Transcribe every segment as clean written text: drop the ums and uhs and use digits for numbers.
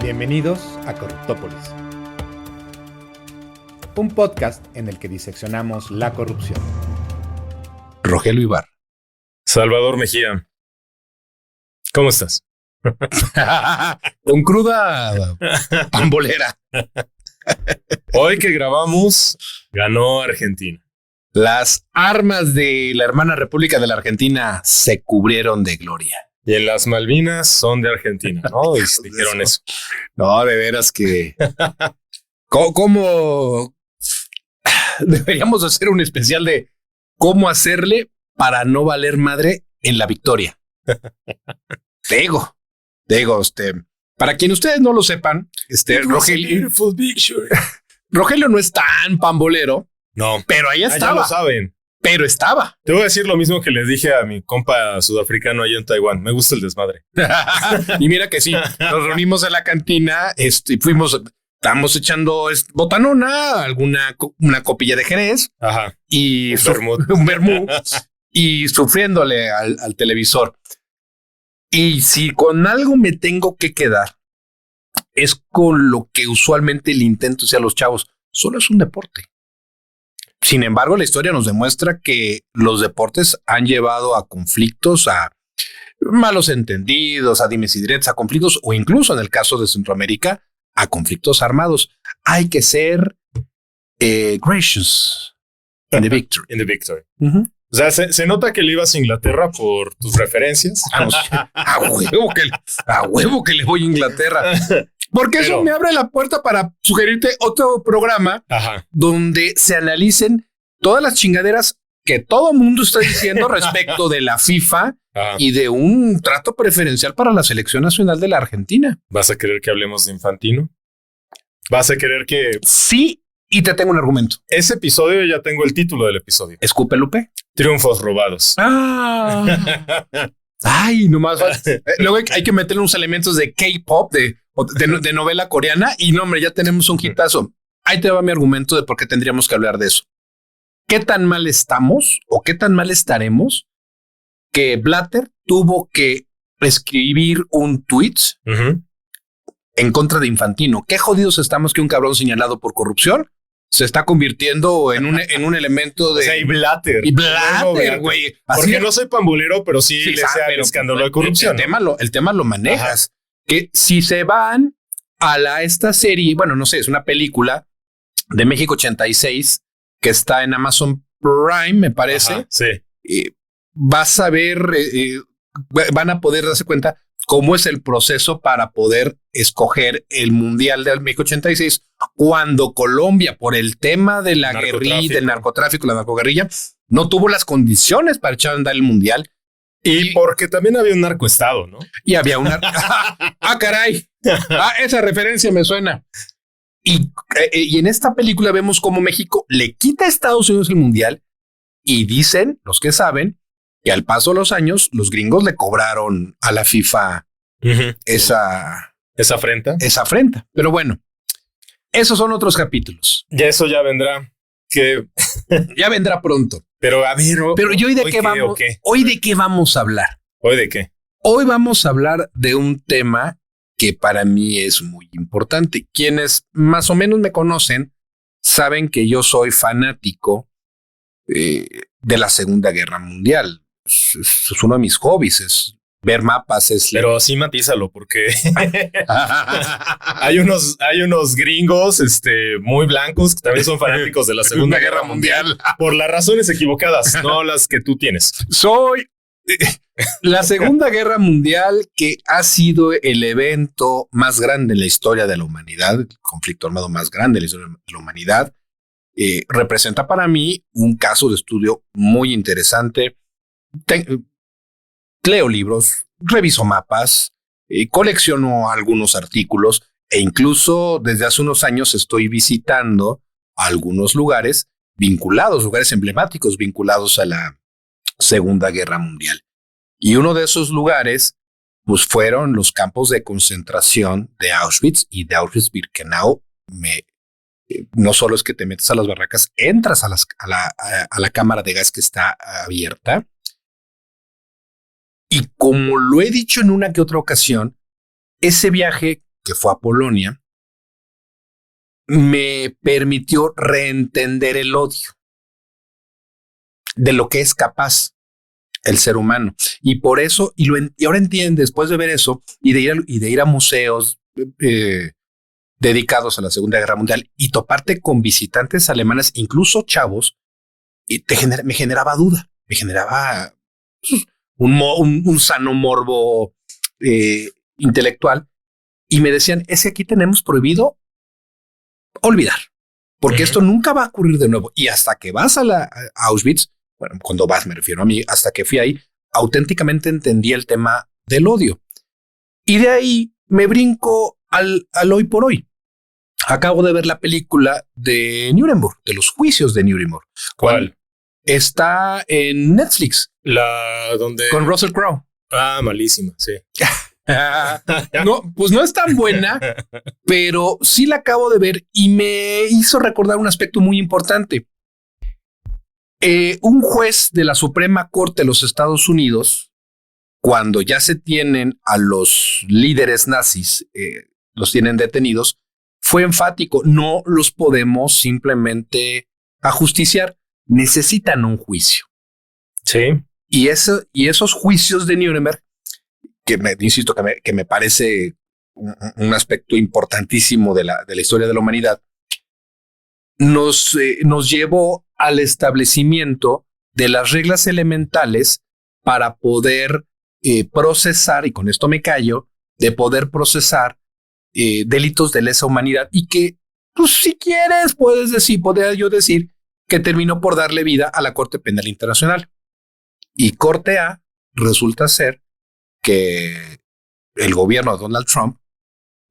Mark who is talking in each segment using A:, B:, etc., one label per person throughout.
A: Bienvenidos a Corruptópolis, un podcast en el que diseccionamos la corrupción.
B: Rogelio Ibarra.
C: Salvador Mejía. ¿Cómo estás?
B: Con cruda pambolera.
C: Hoy que grabamos, ganó Argentina.
B: Las armas de la hermana República de la Argentina se cubrieron de gloria.
C: Y en las Malvinas son de Argentina, ¿no? Y dijeron eso.
B: No, de veras que... ¿Cómo? Deberíamos hacer un especial de cómo hacerle para no valer madre en la victoria. Digo, para quien ustedes no lo sepan, Rogelio no es tan pambolero.
C: No,
B: pero ahí estaba.
C: Ya lo saben.
B: Pero estaba.
C: Te voy a decir lo mismo que les dije a mi compa sudafricano allá en Taiwán. Me gusta el desmadre.
B: Y mira que sí, nos reunimos en la cantina, estábamos echando botanona, una copilla de Jerez.
C: Ajá.
B: Y un vermut y sufriéndole al televisor. Y si con algo me tengo que quedar, es con lo que usualmente le intento decir a los chavos. Solo es un deporte. Sin embargo, la historia nos demuestra que los deportes han llevado a conflictos, a malos entendidos, a dimes y diretes, a conflictos, o incluso en el caso de Centroamérica, a conflictos armados. Hay que ser gracious in the victory.
C: In the victory. Uh-huh. O sea, se nota que le ibas a Inglaterra por tus referencias.
B: A huevo que le voy a Inglaterra. Porque eso me abre la puerta para sugerirte otro programa donde se analicen todas las chingaderas que todo mundo está diciendo respecto de la FIFA y de un trato preferencial para la selección nacional de la Argentina.
C: ¿Vas a querer que hablemos de Infantino? ¿Vas a querer que...?
B: Sí, y te tengo un argumento.
C: Ese episodio ya tengo el título del episodio.
B: ¿Escupe Lupe?
C: Triunfos robados.
B: Ay, nomás. Luego hay que meterle unos elementos de K-pop, de novela coreana. Y no, hombre, ya tenemos un hitazo. Ahí te va mi argumento de por qué tendríamos que hablar de eso. ¿Qué tan mal estamos o qué tan mal estaremos que Blatter tuvo que escribir un tweet en contra de Infantino? ¿Qué jodidos estamos que un cabrón señalado por corrupción se está convirtiendo en un elemento de...
C: O sea, y Blatter.
B: Y Blatter, güey.
C: Porque no soy pambulero, pero sí le sea el escándalo de corrupción.
B: El tema lo manejas. Que si se van a esta serie, bueno, no sé, es una película de México 86 que está en Amazon Prime, me parece.
C: Sí.
B: Vas a ver, van a poder darse cuenta cómo es el proceso para poder escoger el Mundial del México 86 cuando Colombia, por el tema de la guerrilla, del narcotráfico, la narcoguerrilla, no tuvo las condiciones para echar a andar el Mundial.
C: Y porque también había un narcoestado, ¿no?
B: Y había una... caray. Esa referencia me suena. Y en esta película vemos cómo México le quita a Estados Unidos el Mundial y dicen, los que saben, que al paso de los años, los gringos le cobraron a la FIFA esa
C: afrenta.
B: Esa afrenta. Pero bueno, esos son otros capítulos.
C: Ya eso ya vendrá.
B: Ya vendrá pronto.
C: Pero a ver,
B: pero ¿y hoy de qué vamos? ¿Hoy de qué vamos a hablar?
C: ¿Hoy de qué?
B: Hoy vamos a hablar de un tema que para mí es muy importante. Quienes más o menos me conocen saben que yo soy fanático de la Segunda Guerra Mundial. Es uno de mis hobbies, es ver mapas.
C: Pero sí matízalo, porque hay unos gringos muy blancos que también son fanáticos de la Segunda Guerra Mundial por las razones equivocadas, no las que tú tienes.
B: Soy la Segunda Guerra Mundial, que ha sido el evento más grande en la historia de la humanidad, el conflicto armado más grande en la historia de la humanidad, representa para mí un caso de estudio muy interesante. Leo libros, reviso mapas, colecciono algunos artículos e incluso desde hace unos años estoy visitando algunos lugares lugares emblemáticos vinculados a la Segunda Guerra Mundial. Y uno de esos lugares pues fueron los campos de concentración de Auschwitz y de Auschwitz-Birkenau. No solo es que te metes a las barracas, entras a la cámara de gas que está abierta. Y como lo he dicho en una que otra ocasión, ese viaje, que fue a Polonia, me permitió reentender el odio de lo que es capaz el ser humano. Y por eso, y ahora entiende, después de ver eso, y de ir a museos dedicados a la Segunda Guerra Mundial y toparte con visitantes alemanes, incluso chavos, y me generaba duda, me generaba un sano morbo intelectual, y me decían, es que aquí tenemos prohibido olvidar, porque esto nunca va a ocurrir de nuevo. Y hasta que vas a Auschwitz, bueno, cuando vas me refiero a mí, hasta que fui ahí, auténticamente entendí el tema del odio. Y de ahí me brinco al hoy por hoy. Acabo de ver la película de Nuremberg, de los juicios de Nuremberg.
C: ¿Cuál?
B: Está en Netflix.
C: La donde...
B: Con Russell Crowe.
C: Ah, malísima, sí.
B: No, pues no es tan buena, pero sí la acabo de ver y me hizo recordar un aspecto muy importante. Un juez de la Suprema Corte de los Estados Unidos, cuando ya se tienen a los líderes nazis, los tienen detenidos, fue enfático: no los podemos simplemente ajusticiar, necesitan un juicio.
C: Sí.
B: Y esos juicios de Nuremberg, insisto, que me parece un aspecto importantísimo de la historia de la humanidad, nos llevó al establecimiento de las reglas elementales para poder procesar, y con esto me callo, de poder procesar delitos de lesa humanidad, y que, pues, si quieres, podría yo decir que terminó por darle vida a la Corte Penal Internacional. Y Corte A resulta ser que el gobierno de Donald Trump,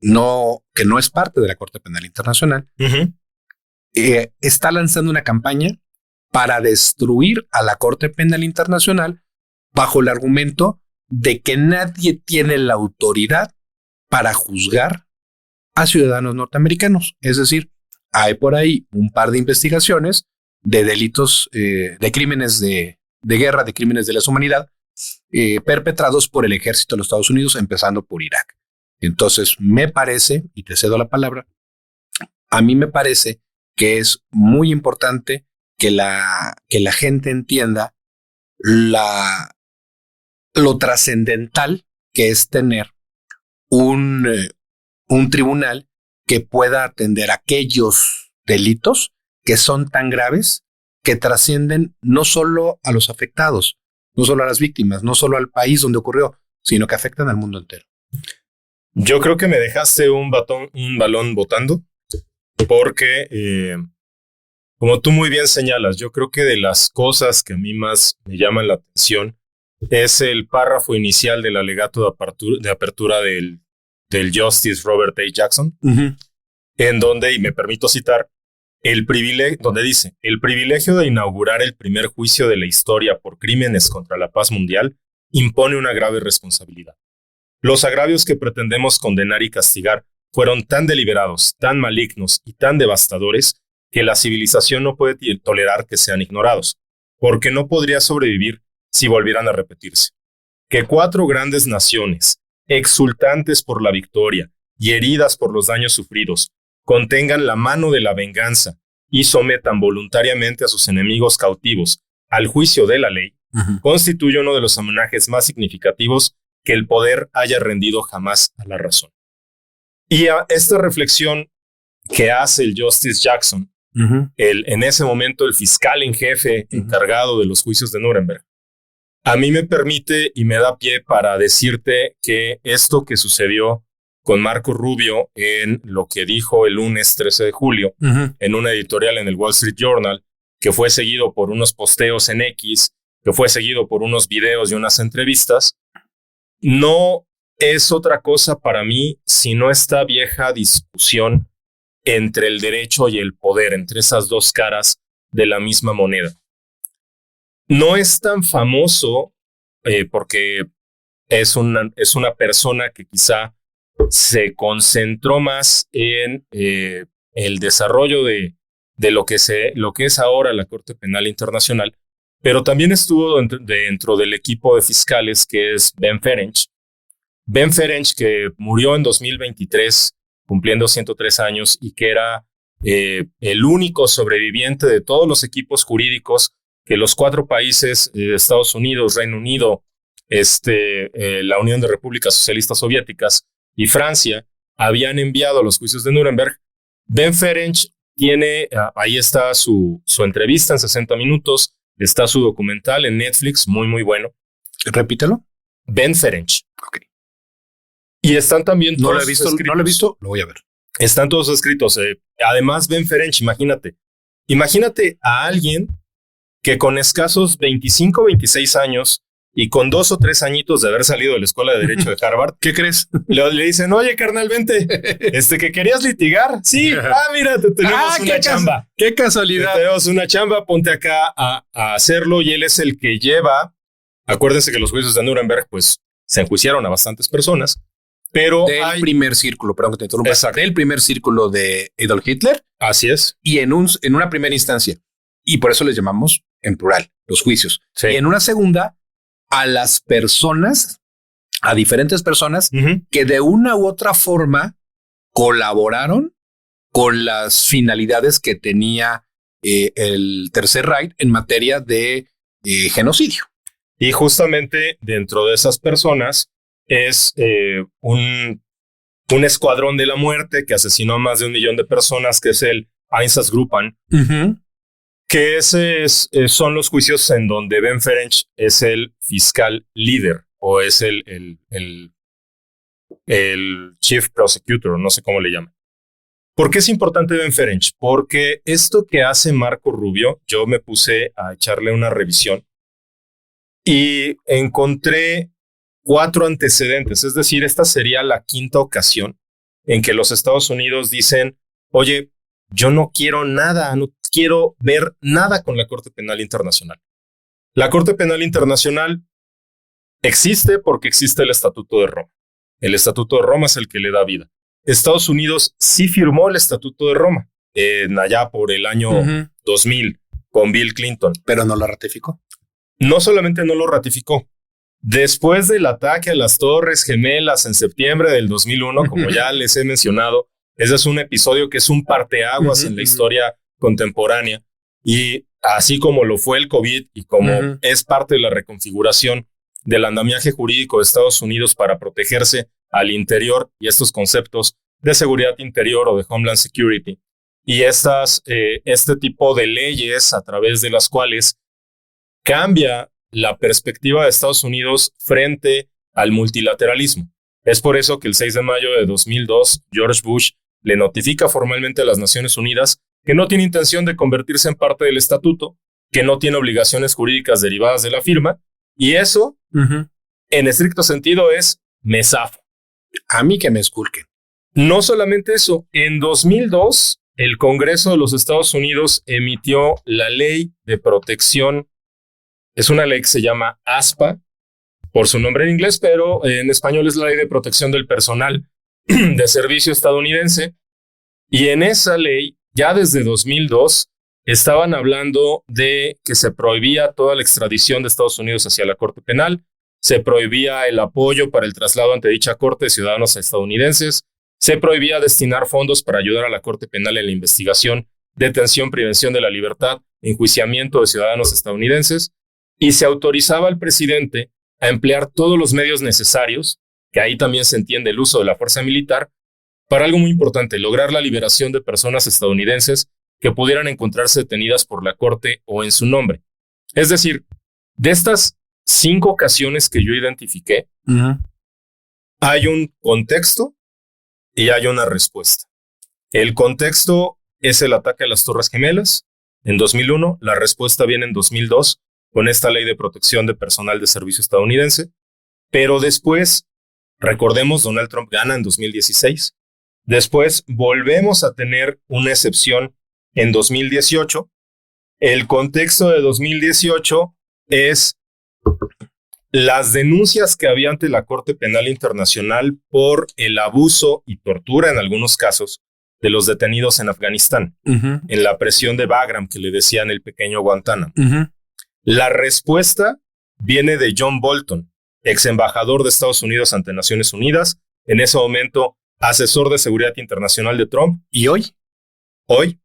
B: que no es parte de la Corte Penal Internacional, está lanzando una campaña para destruir a la Corte Penal Internacional bajo el argumento de que nadie tiene la autoridad para juzgar a ciudadanos norteamericanos. Es decir, hay por ahí un par de investigaciones de delitos, de crímenes de guerra, de crímenes de lesa humanidad, perpetrados por el ejército de los Estados Unidos, empezando por Irak. Entonces, me parece, y te cedo la palabra, a mí me parece que es muy importante que la gente entienda lo trascendental que es tener un tribunal que pueda atender aquellos delitos que son tan graves que trascienden no solo a los afectados, no solo a las víctimas, no solo al país donde ocurrió, sino que afectan al mundo entero.
C: Yo creo que me dejaste un balón botando, porque como tú muy bien señalas, yo creo que de las cosas que a mí más me llaman la atención es el párrafo inicial del alegato de apertura del Justice Robert A. Jackson, en donde, y me permito citar, donde dice: el privilegio de inaugurar el primer juicio de la historia por crímenes contra la paz mundial impone una grave responsabilidad. Los agravios que pretendemos condenar y castigar fueron tan deliberados, tan malignos y tan devastadores que la civilización no puede tolerar que sean ignorados, porque no podría sobrevivir si volvieran a repetirse. Que 4 grandes naciones, exultantes por la victoria y heridas por los daños sufridos, contengan la mano de la venganza y sometan voluntariamente a sus enemigos cautivos al juicio de la ley, constituye uno de los homenajes más significativos que el poder haya rendido jamás a la razón. Y a esta reflexión que hace el Justice Jackson, en ese momento el fiscal en jefe encargado de los juicios de Nuremberg, a mí me permite y me da pie para decirte que esto que sucedió con Marco Rubio en lo que dijo el lunes 13 de julio, en una editorial en el Wall Street Journal, que fue seguido por unos posteos en X, que fue seguido por unos videos y unas entrevistas, no es otra cosa para mí sino esta vieja discusión entre el derecho y el poder, entre esas dos caras de la misma moneda. No es tan famoso porque es una persona que quizá se concentró más en el desarrollo de lo que es ahora la Corte Penal Internacional, pero también estuvo dentro del equipo de fiscales, que es Ben Ferencz. Ben Ferenc, que murió en 2023, cumpliendo 103 años, y que era el único sobreviviente de todos los equipos jurídicos que los 4 países, Estados Unidos, Reino Unido, la Unión de Repúblicas Socialistas Soviéticas y Francia, habían enviado a los juicios de Nuremberg. Ben Ferenc tiene, ahí está su entrevista en 60 minutos, está su documental en Netflix, muy, muy bueno.
B: Repítelo.
C: Ben Ferenc.
B: Ok.
C: Y están también
B: No
C: todos
B: lo he visto,
C: escritos.
B: no lo he visto, lo voy a ver.
C: Están todos escritos. Además, Ben Ferenc, imagínate a alguien que con escasos 25, 26 años y con 2 o 3 añitos de haber salido de la Escuela de Derecho de Harvard,
B: ¿Qué crees?
C: le dicen, oye, carnal, vente, que querías litigar. Sí, mira, te tenemos una chamba.
B: ¡Qué casualidad!
C: Tenemos una chamba, ponte acá a hacerlo, y él es el que lleva. Acuérdense que los juicios de Nuremberg, pues, se enjuiciaron a bastantes personas, pero
B: Del primer círculo, perdón que te interrumpa.
C: Exacto.
B: Del primer círculo de Adolf Hitler
C: Así es.
B: y en una primera instancia. Y por eso les llamamos en plural los juicios.
C: Sí.
B: Y en una segunda, a las personas, a diferentes personas
C: Uh-huh.
B: que de una u otra forma colaboraron con las finalidades que tenía el Tercer Reich en materia de genocidio.
C: Y justamente dentro de esas personas es un escuadrón de la muerte que asesinó a más de 1 millón de personas, que es el Einsatzgruppen, que son los juicios en donde Ben Ferenc es el fiscal líder o es el chief prosecutor, no sé cómo le llaman. ¿Por qué es importante Ben Ferenc? Porque esto que hace Marco Rubio, yo me puse a echarle una revisión y encontré 4 antecedentes, es decir, esta sería la 5ª ocasión en que los Estados Unidos dicen, oye, yo no quiero nada, no quiero ver nada con la Corte Penal Internacional. La Corte Penal Internacional existe porque existe el Estatuto de Roma. El Estatuto de Roma es el que le da vida. Estados Unidos sí firmó el Estatuto de Roma, allá por el año 2000, con Bill Clinton.
B: Pero no lo ratificó.
C: No solamente no lo ratificó, después del ataque a las Torres Gemelas en septiembre del 2001, como ya les he mencionado, ese es un episodio que es un parteaguas en la historia contemporánea, y así como lo fue el COVID y como es parte de la reconfiguración del andamiaje jurídico de Estados Unidos para protegerse al interior y estos conceptos de seguridad interior o de Homeland Security, y este tipo de leyes a través de las cuales cambia la perspectiva de Estados Unidos frente al multilateralismo. Es por eso que el 6 de mayo de 2002, George Bush le notifica formalmente a las Naciones Unidas que no tiene intención de convertirse en parte del estatuto, que no tiene obligaciones jurídicas derivadas de la firma, y eso, en estricto sentido, es me zafo.
B: A mí que me esculquen.
C: No solamente eso, en 2002, el Congreso de los Estados Unidos emitió la Ley de Protección. Es una ley que se llama ASPA, por su nombre en inglés, pero en español es la Ley de Protección del Personal de Servicio Estadounidense. Y en esa ley, ya desde 2002, estaban hablando de que se prohibía toda la extradición de Estados Unidos hacia la Corte Penal, se prohibía el apoyo para el traslado ante dicha Corte de ciudadanos estadounidenses, se prohibía destinar fondos para ayudar a la Corte Penal en la investigación, detención, prevención de la libertad, enjuiciamiento de ciudadanos estadounidenses, y se autorizaba al presidente a emplear todos los medios necesarios, que ahí también se entiende el uso de la fuerza militar, para algo muy importante, lograr la liberación de personas estadounidenses que pudieran encontrarse detenidas por la Corte o en su nombre. Es decir, de estas 5 ocasiones que yo identifiqué, hay un contexto y hay una respuesta. El contexto es el ataque a las Torres Gemelas en 2001, la respuesta viene en 2002, con esta ley de protección de personal de servicio estadounidense, pero después, recordemos, Donald Trump gana en 2016, después volvemos a tener una excepción en 2018, el contexto de 2018 es las denuncias que había ante la Corte Penal Internacional por el abuso y tortura en algunos casos de los detenidos en Afganistán, en la prisión de Bagram, que le decían el pequeño Guantánamo. La respuesta viene de John Bolton, ex embajador de Estados Unidos ante Naciones Unidas, en ese momento asesor de seguridad internacional de Trump,
B: Y hoy,
C: hoy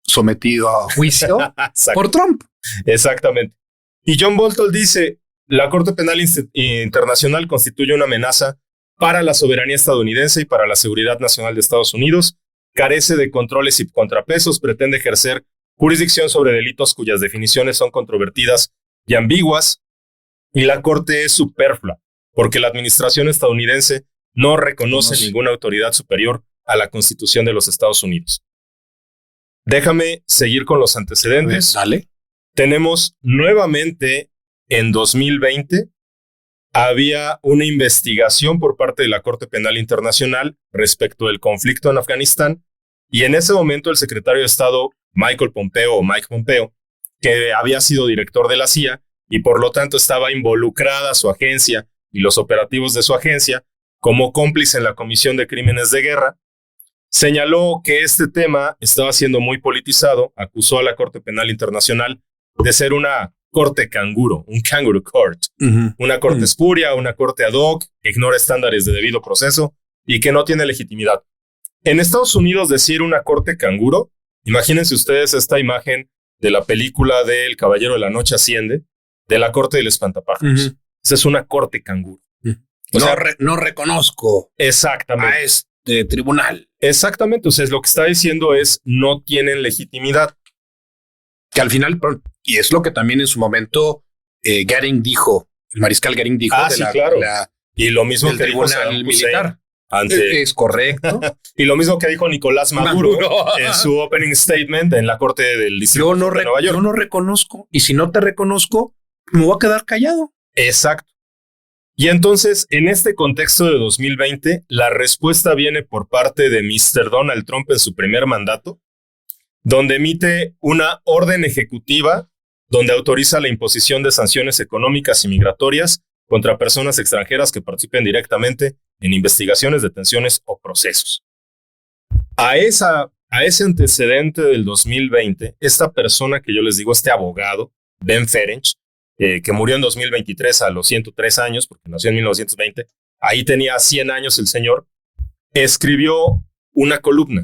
B: sometido a juicio por Trump.
C: Exactamente. Y John Bolton dice, la Corte Penal Internacional constituye una amenaza para la soberanía estadounidense y para la seguridad nacional de Estados Unidos, carece de controles y contrapesos, pretende ejercer jurisdicción sobre delitos cuyas definiciones son controvertidas y ambiguas, y la Corte es superflua, porque la administración estadounidense no reconoce ninguna autoridad superior a la Constitución de los Estados Unidos. Déjame seguir con los antecedentes.
B: Dale.
C: Tenemos nuevamente en 2020, había una investigación por parte de la Corte Penal Internacional respecto del conflicto en Afganistán, y en ese momento el secretario de Estado Mike Pompeo, que había sido director de la CIA y por lo tanto estaba involucrada su agencia y los operativos de su agencia como cómplice en la comisión de crímenes de guerra, señaló que este tema estaba siendo muy politizado, acusó a la Corte Penal Internacional de ser una corte canguro, un kangaroo court, una corte espuria, una corte ad hoc que ignora estándares de debido proceso y que no tiene legitimidad. En Estados Unidos decir una corte canguro, imagínense ustedes esta imagen de la película de El Caballero de la Noche Asciende, de la corte del espantapájaros. Esa es una corte canguro. O sea,
B: no reconozco
C: exactamente
B: a este tribunal.
C: Exactamente, o sea, lo que está diciendo es no tienen legitimidad.
B: Que al final, y es lo que también en su momento Goering dijo, el mariscal Goering dijo
C: sí, claro. Y lo mismo
B: del
C: que dijo
B: tribunal
C: Saddam
B: militar.
C: Hussein
B: Es correcto.
C: y lo mismo que dijo Nicolás Maduro en su opening statement en la corte del Distrito de Nueva York.
B: Yo no reconozco, y si no te reconozco, me voy a quedar callado.
C: Exacto. Y entonces, en este contexto de 2020, la respuesta viene por parte de Mr. Donald Trump en su primer mandato, donde emite una orden ejecutiva donde autoriza la imposición de sanciones económicas y migratorias contra personas extranjeras que participen directamente en investigaciones, detenciones o procesos. A ese antecedente del 2020, esta persona que yo les digo, este abogado, Ben Ferenc, que murió en 2023 a los 103 años, porque nació en 1920, ahí tenía 100 años el señor, escribió una columna.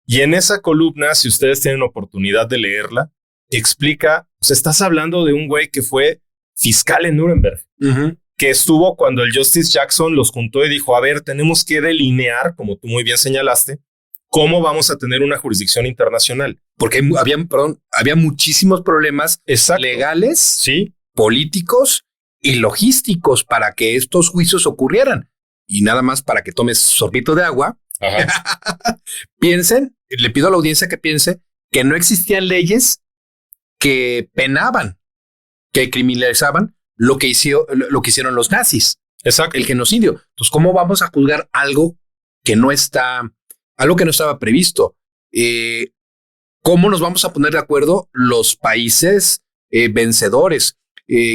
C: Y en esa columna, si ustedes tienen oportunidad de leerla, explica, o sea, estás hablando de un güey que fue fiscal en Nuremberg, que estuvo cuando el Justice Jackson los juntó y dijo, a ver, tenemos que delinear, como tú muy bien señalaste, cómo vamos a tener una jurisdicción internacional.
B: Porque había muchísimos problemas legales,
C: sí,
B: políticos y logísticos para que estos juicios ocurrieran. Y nada más para que tomes sorbito de agua. Piensen, le pido a la audiencia que piense que no existían leyes que penaban, que criminalizaban lo que hicieron los nazis.
C: Exacto.
B: El genocidio. Entonces, ¿cómo vamos a juzgar algo que no estaba previsto? ¿Cómo nos vamos a poner de acuerdo los países vencedores?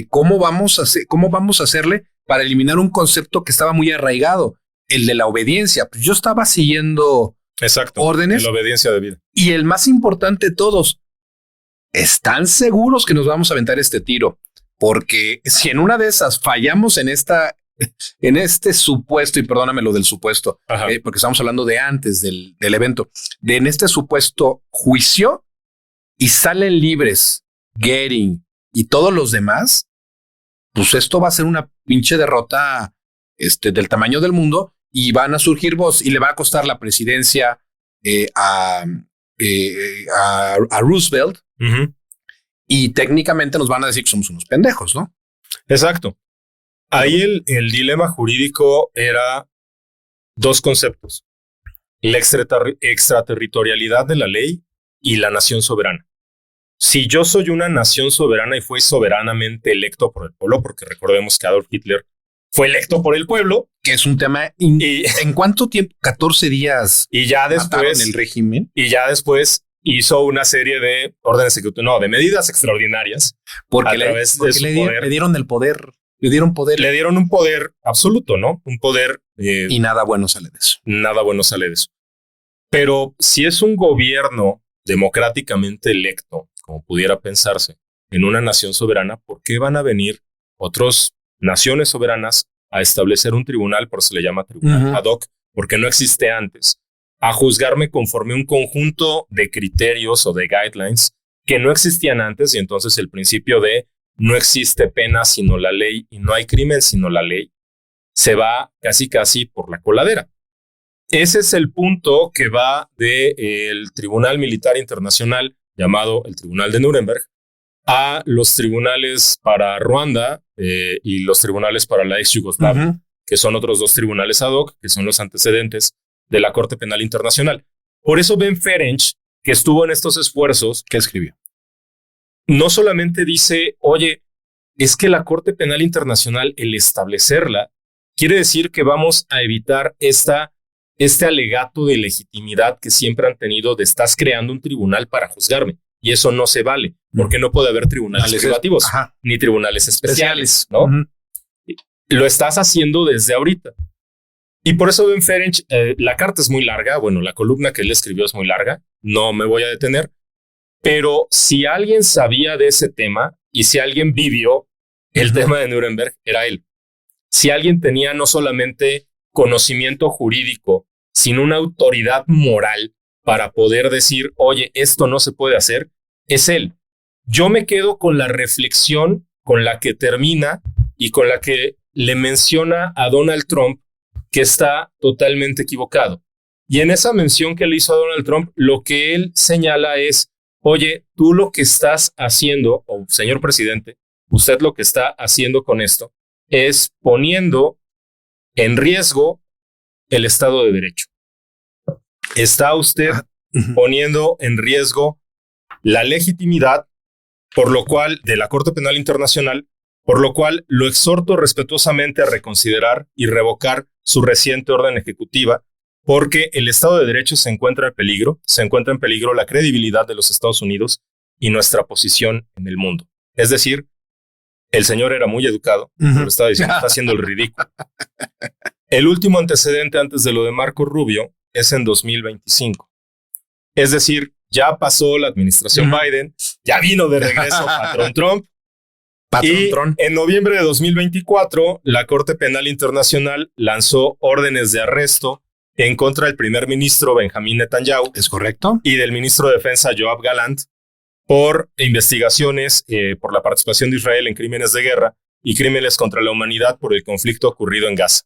B: ¿Cómo vamos a hacerle para eliminar un concepto que estaba muy arraigado? El de la obediencia. Pues yo estaba siguiendo órdenes.
C: La obediencia de vida.
B: Y el más importante de todos, ¿están seguros que nos vamos a aventar este tiro? Porque si en una de esas fallamos en este supuesto, y perdóname lo del supuesto, porque estamos hablando de antes del evento, en este supuesto juicio, y salen libres Goering y todos los demás, pues esto va a ser una pinche derrota del tamaño del mundo, y van a surgir voz y le va a costar la presidencia a Roosevelt. Y técnicamente nos van a decir que somos unos pendejos, ¿no?
C: Exacto. Ahí el dilema jurídico era dos conceptos: la extraterritorialidad de la ley y la nación soberana. Si yo soy una nación soberana y fui soberanamente electo por el pueblo, porque recordemos que Adolf Hitler fue electo por el pueblo,
B: que es un tema ¿en cuánto tiempo? 14 días.
C: Y ya después
B: el régimen.
C: Y ya después hizo una serie de órdenes ejecutivas, de medidas extraordinarias.
B: Porque le dieron el poder. Le dieron poder.
C: Le dieron un poder absoluto, ¿no? Un poder.
B: Y nada bueno sale de eso.
C: Nada bueno sale de eso. Pero si es un gobierno democráticamente electo, como pudiera pensarse, en una nación soberana, ¿por qué van a venir otros naciones soberanas a establecer un tribunal, por eso se le llama tribunal ad hoc, porque no existe antes, a juzgarme conforme un conjunto de criterios o de guidelines que no existían antes, y entonces el principio de no existe pena sino la ley y no hay crimen sino la ley se va casi por la coladera. Ese es el punto que va del Tribunal Militar Internacional, llamado el Tribunal de Nuremberg, a los tribunales para Ruanda y los tribunales para la ex Yugoslavia, que son otros dos tribunales ad hoc, que son los antecedentes de la Corte Penal Internacional. Por eso Ben Ferenc, que estuvo en estos esfuerzos,
B: ¿qué escribió?
C: No solamente dice, oye, es que la Corte Penal Internacional, el establecerla, quiere decir que vamos a evitar este alegato de legitimidad que siempre han tenido de estás creando un tribunal para juzgarme. Y eso no se vale, porque no puede haber tribunales privativos, ni tribunales especiales, ¿no? Lo estás haciendo desde ahorita. Y por eso Ben Ferenc, la carta es muy larga, bueno, la columna que él escribió es muy larga, no me voy a detener, pero si alguien sabía de ese tema y si alguien vivió el tema de Nuremberg, era él. Si alguien tenía no solamente conocimiento jurídico, sino una autoridad moral para poder decir, oye, esto no se puede hacer, es él. Yo me quedo con la reflexión con la que termina y con la que le menciona a Donald Trump que está totalmente equivocado. Y en esa mención que le hizo a Donald Trump, lo que él señala es, oye, tú lo que estás haciendo, o señor presidente, usted lo que está haciendo con esto es poniendo en riesgo el Estado de Derecho. Está usted poniendo en riesgo la legitimidad, por lo cual, de la Corte Penal Internacional, por lo cual lo exhorto respetuosamente a reconsiderar y revocar su reciente orden ejecutiva, porque el Estado de Derecho se encuentra en peligro la credibilidad de los Estados Unidos y nuestra posición en el mundo. Es decir, el señor era muy educado, pero estaba diciendo, está haciendo el ridículo. El último antecedente antes de lo de Marco Rubio es en 2025. Es decir, ya pasó la administración Biden, ya vino de regreso patrón Trump, y en noviembre de 2024, la Corte Penal Internacional lanzó órdenes de arresto en contra del primer ministro Benjamín Netanyahu.
B: ¿Es correcto?
C: Y del ministro de Defensa Yoav Gallant por investigaciones por la participación de Israel en crímenes de guerra y crímenes contra la humanidad por el conflicto ocurrido en Gaza.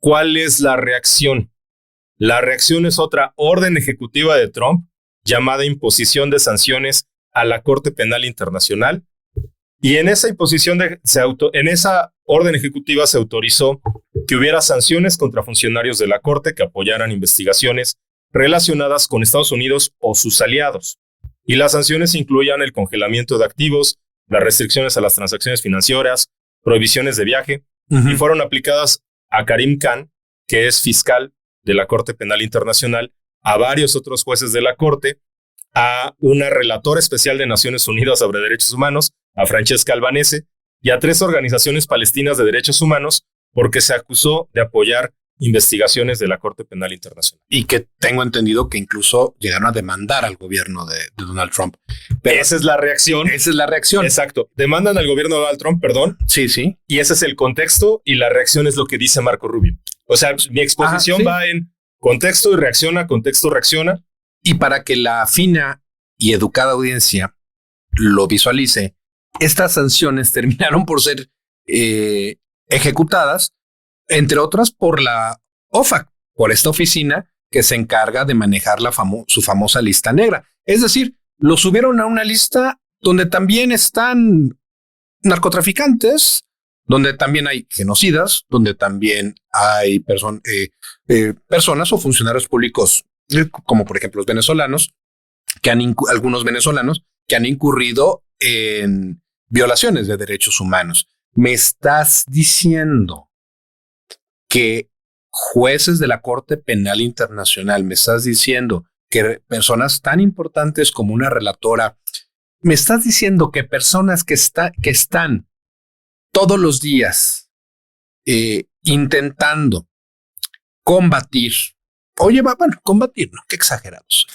C: ¿Cuál es la reacción? La reacción es otra orden ejecutiva de Trump llamada imposición de sanciones a la Corte Penal Internacional. Y en esa en esa orden ejecutiva se autorizó que hubiera sanciones contra funcionarios de la Corte que apoyaran investigaciones relacionadas con Estados Unidos o sus aliados. Y las sanciones incluían el congelamiento de activos, las restricciones a las transacciones financieras, prohibiciones de viaje, y fueron aplicadas a Karim Khan, que es fiscal de la Corte Penal Internacional, a varios otros jueces de la Corte, a una relatora especial de Naciones Unidas sobre Derechos Humanos, a Francesca Albanese, y a 3 organizaciones palestinas de derechos humanos, porque se acusó de apoyar investigaciones de la Corte Penal Internacional.
B: Y que tengo entendido que incluso llegaron a demandar al gobierno de Donald Trump.
C: Pero esa es la reacción.
B: Esa es la reacción.
C: Exacto. Demandan al gobierno de Donald Trump, perdón.
B: Sí, sí.
C: Y ese es el contexto, y la reacción es lo que dice Marco Rubio. O sea, mi exposición va en contexto y reacciona, contexto, reacciona.
B: Y para que la fina y educada audiencia lo visualice, estas sanciones terminaron por ser ejecutadas, entre otras por la OFAC, por esta oficina que se encarga de manejar su famosa lista negra. Es decir, lo subieron a una lista donde también están narcotraficantes, donde también hay genocidas, donde también hay personas o funcionarios públicos, como por ejemplo los venezolanos, algunos venezolanos que han incurrido en violaciones de derechos humanos. ¿Me estás diciendo que jueces de la Corte Penal Internacional, me estás diciendo que personas tan importantes como una relatora, me estás diciendo que personas que están todos los días intentando combatir, combatir, no, qué exagerados,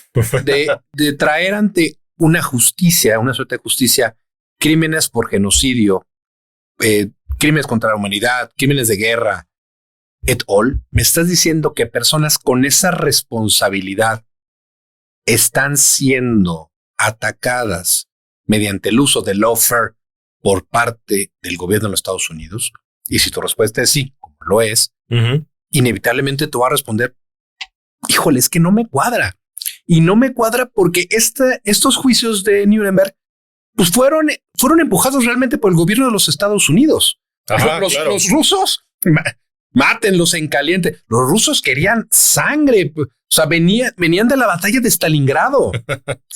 B: de traer ante una suerte de justicia, crímenes por genocidio, crímenes contra la humanidad, crímenes de guerra, et al. Me estás diciendo que personas con esa responsabilidad están siendo atacadas mediante el uso del lawfare por parte del gobierno de los Estados Unidos. Y si tu respuesta es sí, como lo es, inevitablemente te va a responder, híjole, es que no me cuadra. Y no me cuadra porque estos juicios de Nuremberg pues fueron empujados realmente por el gobierno de los Estados Unidos.
C: Ajá, claro.
B: Los rusos, mátenlos en caliente. Los rusos querían sangre. O sea, venían de la batalla de Stalingrado.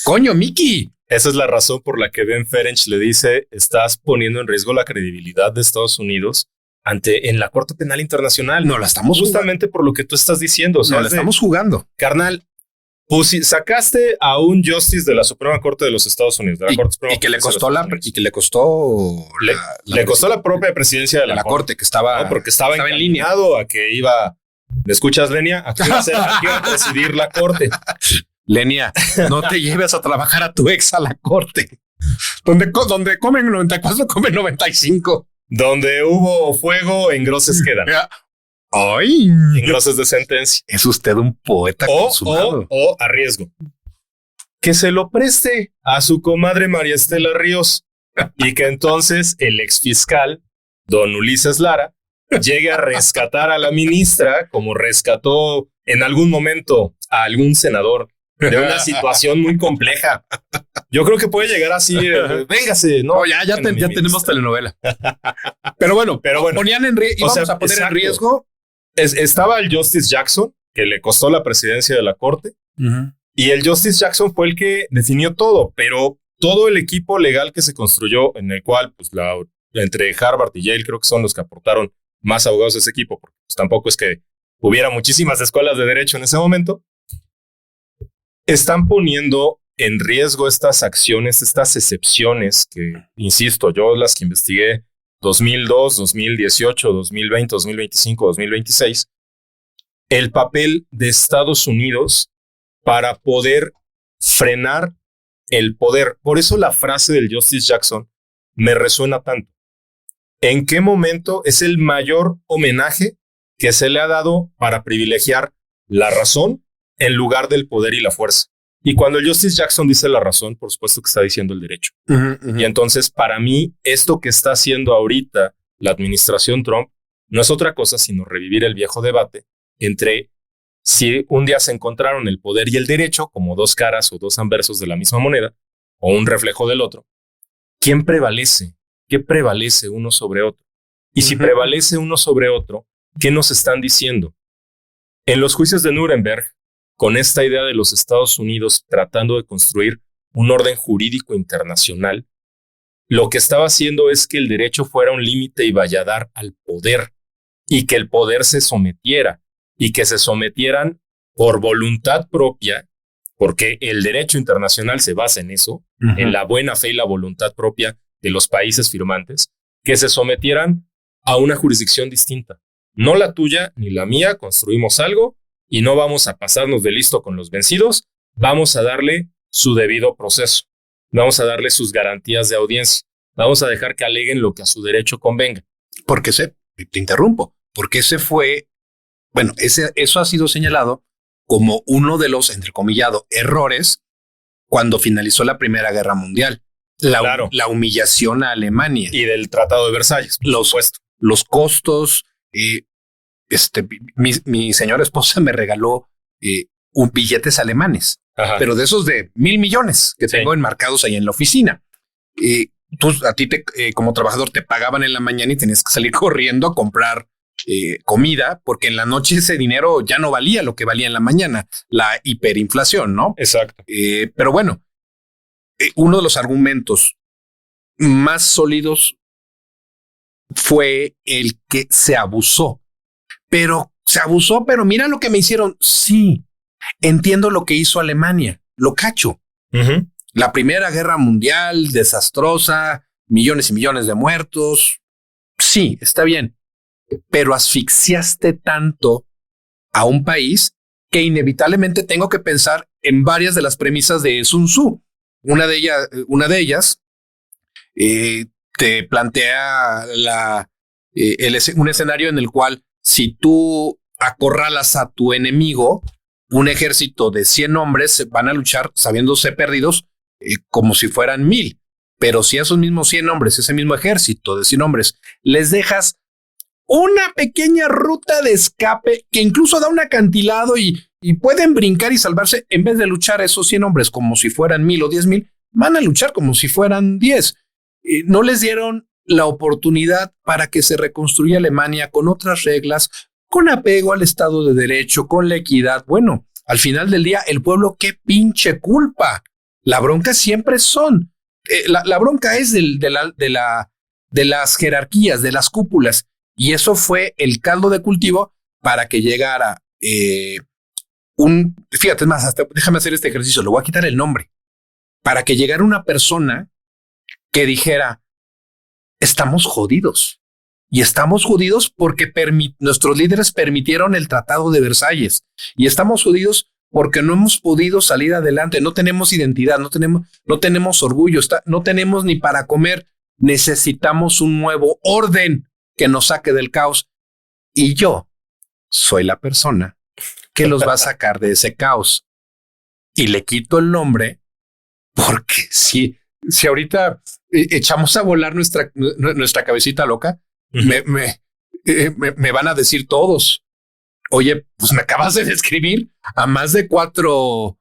B: Coño, Mickey.
C: Esa es la razón por la que Ben Ferenc le dice, estás poniendo en riesgo la credibilidad de Estados Unidos en la Corte Penal Internacional.
B: No la estamos
C: justamente
B: jugando.
C: por lo que tú estás diciendo. O sea,
B: no la estamos jugando.
C: Carnal, sacaste a un justice de la Suprema Corte de los Estados Unidos, de la Corte Suprema
B: y que le costó
C: le costó la propia presidencia de la
B: Corte que estaba,
C: no, porque estaba
B: en línea
C: a que iba. ¿Me escuchas, Lenia? Aquí iba a presidir la Corte.
B: Lenia, no te lleves a trabajar a tu ex a la Corte. Donde comen 94, comen 95.
C: Donde hubo fuego, engroses quedan.
B: ¡Ay!
C: Engroses de sentencia.
B: Es usted un poeta consumado.
C: O a riesgo. Que se lo preste a su comadre María Estela Ríos y que entonces el exfiscal, don Ulises Lara, llegue a rescatar a la ministra como rescató en algún momento a algún senador de una situación muy compleja. Yo creo que puede llegar así, véngase, ¿no?
B: Ya tenemos telenovela. Pero bueno, ponían en riesgo, íbamos a poner en riesgo.
C: Estaba el Justice Jackson, que le costó la presidencia de la Corte, y el Justice Jackson fue el que definió todo, pero todo el equipo legal que se construyó, en el cual, pues, entre Harvard y Yale, creo que son los que aportaron más abogados a ese equipo, porque pues, tampoco es que hubiera muchísimas escuelas de derecho en ese momento, están poniendo en riesgo estas acciones, estas excepciones que, insisto, yo las que investigué 2002, 2018, 2020, 2025, 2026, el papel de Estados Unidos para poder frenar el poder. Por eso la frase del Justice Jackson me resuena tanto. ¿En qué momento es el mayor homenaje que se le ha dado para privilegiar la razón en lugar del poder y la fuerza? Y cuando el Justice Jackson dice la razón, por supuesto que está diciendo el derecho. Y entonces, para mí, esto que está haciendo ahorita la administración Trump no es otra cosa sino revivir el viejo debate entre si un día se encontraron el poder y el derecho como dos caras o dos anversos de la misma moneda o un reflejo del otro. ¿Quién prevalece? ¿Qué prevalece uno sobre otro? Y si prevalece uno sobre otro, ¿qué nos están diciendo? En los juicios de Nuremberg, con esta idea de los Estados Unidos tratando de construir un orden jurídico internacional, lo que estaba haciendo es que el derecho fuera un límite y valladar al poder, y que el poder se sometiera, y que se sometieran por voluntad propia, porque el derecho internacional se basa en eso, en la buena fe y la voluntad propia de los países firmantes, que se sometieran a una jurisdicción distinta. No la tuya ni la mía, construimos algo, y no vamos a pasarnos de listo con los vencidos, vamos a darle su debido proceso, vamos a darle sus garantías de audiencia, vamos a dejar que aleguen lo que a su derecho convenga.
B: Porque te interrumpo, porque eso ha sido señalado como uno de los, entrecomillado, errores cuando finalizó la Primera Guerra Mundial. La humillación a Alemania.
C: Y del Tratado de Versalles, por supuesto.
B: Los costos. Mi señora esposa me regaló billetes alemanes, pero de esos de 1,000 millones que tengo enmarcados ahí en la oficina. A ti como trabajador te pagaban en la mañana y tenías que salir corriendo a comprar comida, porque en la noche ese dinero ya no valía lo que valía en la mañana, la hiperinflación, ¿no?
C: Exacto.
B: Pero bueno, uno de los argumentos más sólidos fue el que se abusó. Pero mira lo que me hicieron. Sí, entiendo lo que hizo Alemania, lo cacho. La Primera Guerra Mundial, desastrosa, millones y millones de muertos. Sí, está bien. Pero asfixiaste tanto a un país que inevitablemente tengo que pensar en varias de las premisas de Sun Tzu. Una de ellas te plantea un escenario en el cual si tú acorralas a tu enemigo, un ejército de 100 hombres van a luchar sabiéndose perdidos como si fueran 1000. Pero si a esos mismos 100 hombres, ese mismo ejército de 100 hombres, les dejas una pequeña ruta de escape que incluso da un acantilado y pueden brincar y salvarse, en vez de luchar esos 100 hombres como si fueran 1000 o 10,000, van a luchar como si fueran 10. No les dieron la oportunidad para que se reconstruya Alemania con otras reglas, con apego al Estado de Derecho, con la equidad. Bueno, al final del día, el pueblo, qué pinche culpa. La bronca siempre son. La bronca es de las jerarquías, de las cúpulas. Y eso fue el caldo de cultivo para que llegara fíjate, es más, hasta déjame hacer este ejercicio, le voy a quitar el nombre, para que llegara una persona que dijera, estamos jodidos. Y estamos jodidos porque nuestros líderes permitieron el Tratado de Versalles. Y estamos jodidos porque no hemos podido salir adelante. No tenemos identidad, no tenemos orgullo, no tenemos ni para comer. Necesitamos un nuevo orden que nos saque del caos. Y yo soy la persona que los va a sacar de ese caos. Y le quito el nombre porque si ahorita echamos a volar nuestra cabecita loca, me van a decir todos, oye, pues me acabas de describir a más de 4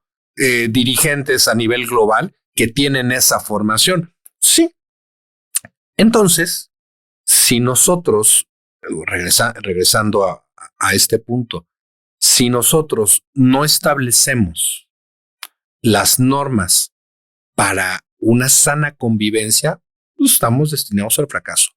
B: dirigentes a nivel global que tienen esa formación. Sí. Entonces, si nosotros, regresando a este punto, si nosotros no establecemos las normas para una sana convivencia, pues estamos destinados al fracaso.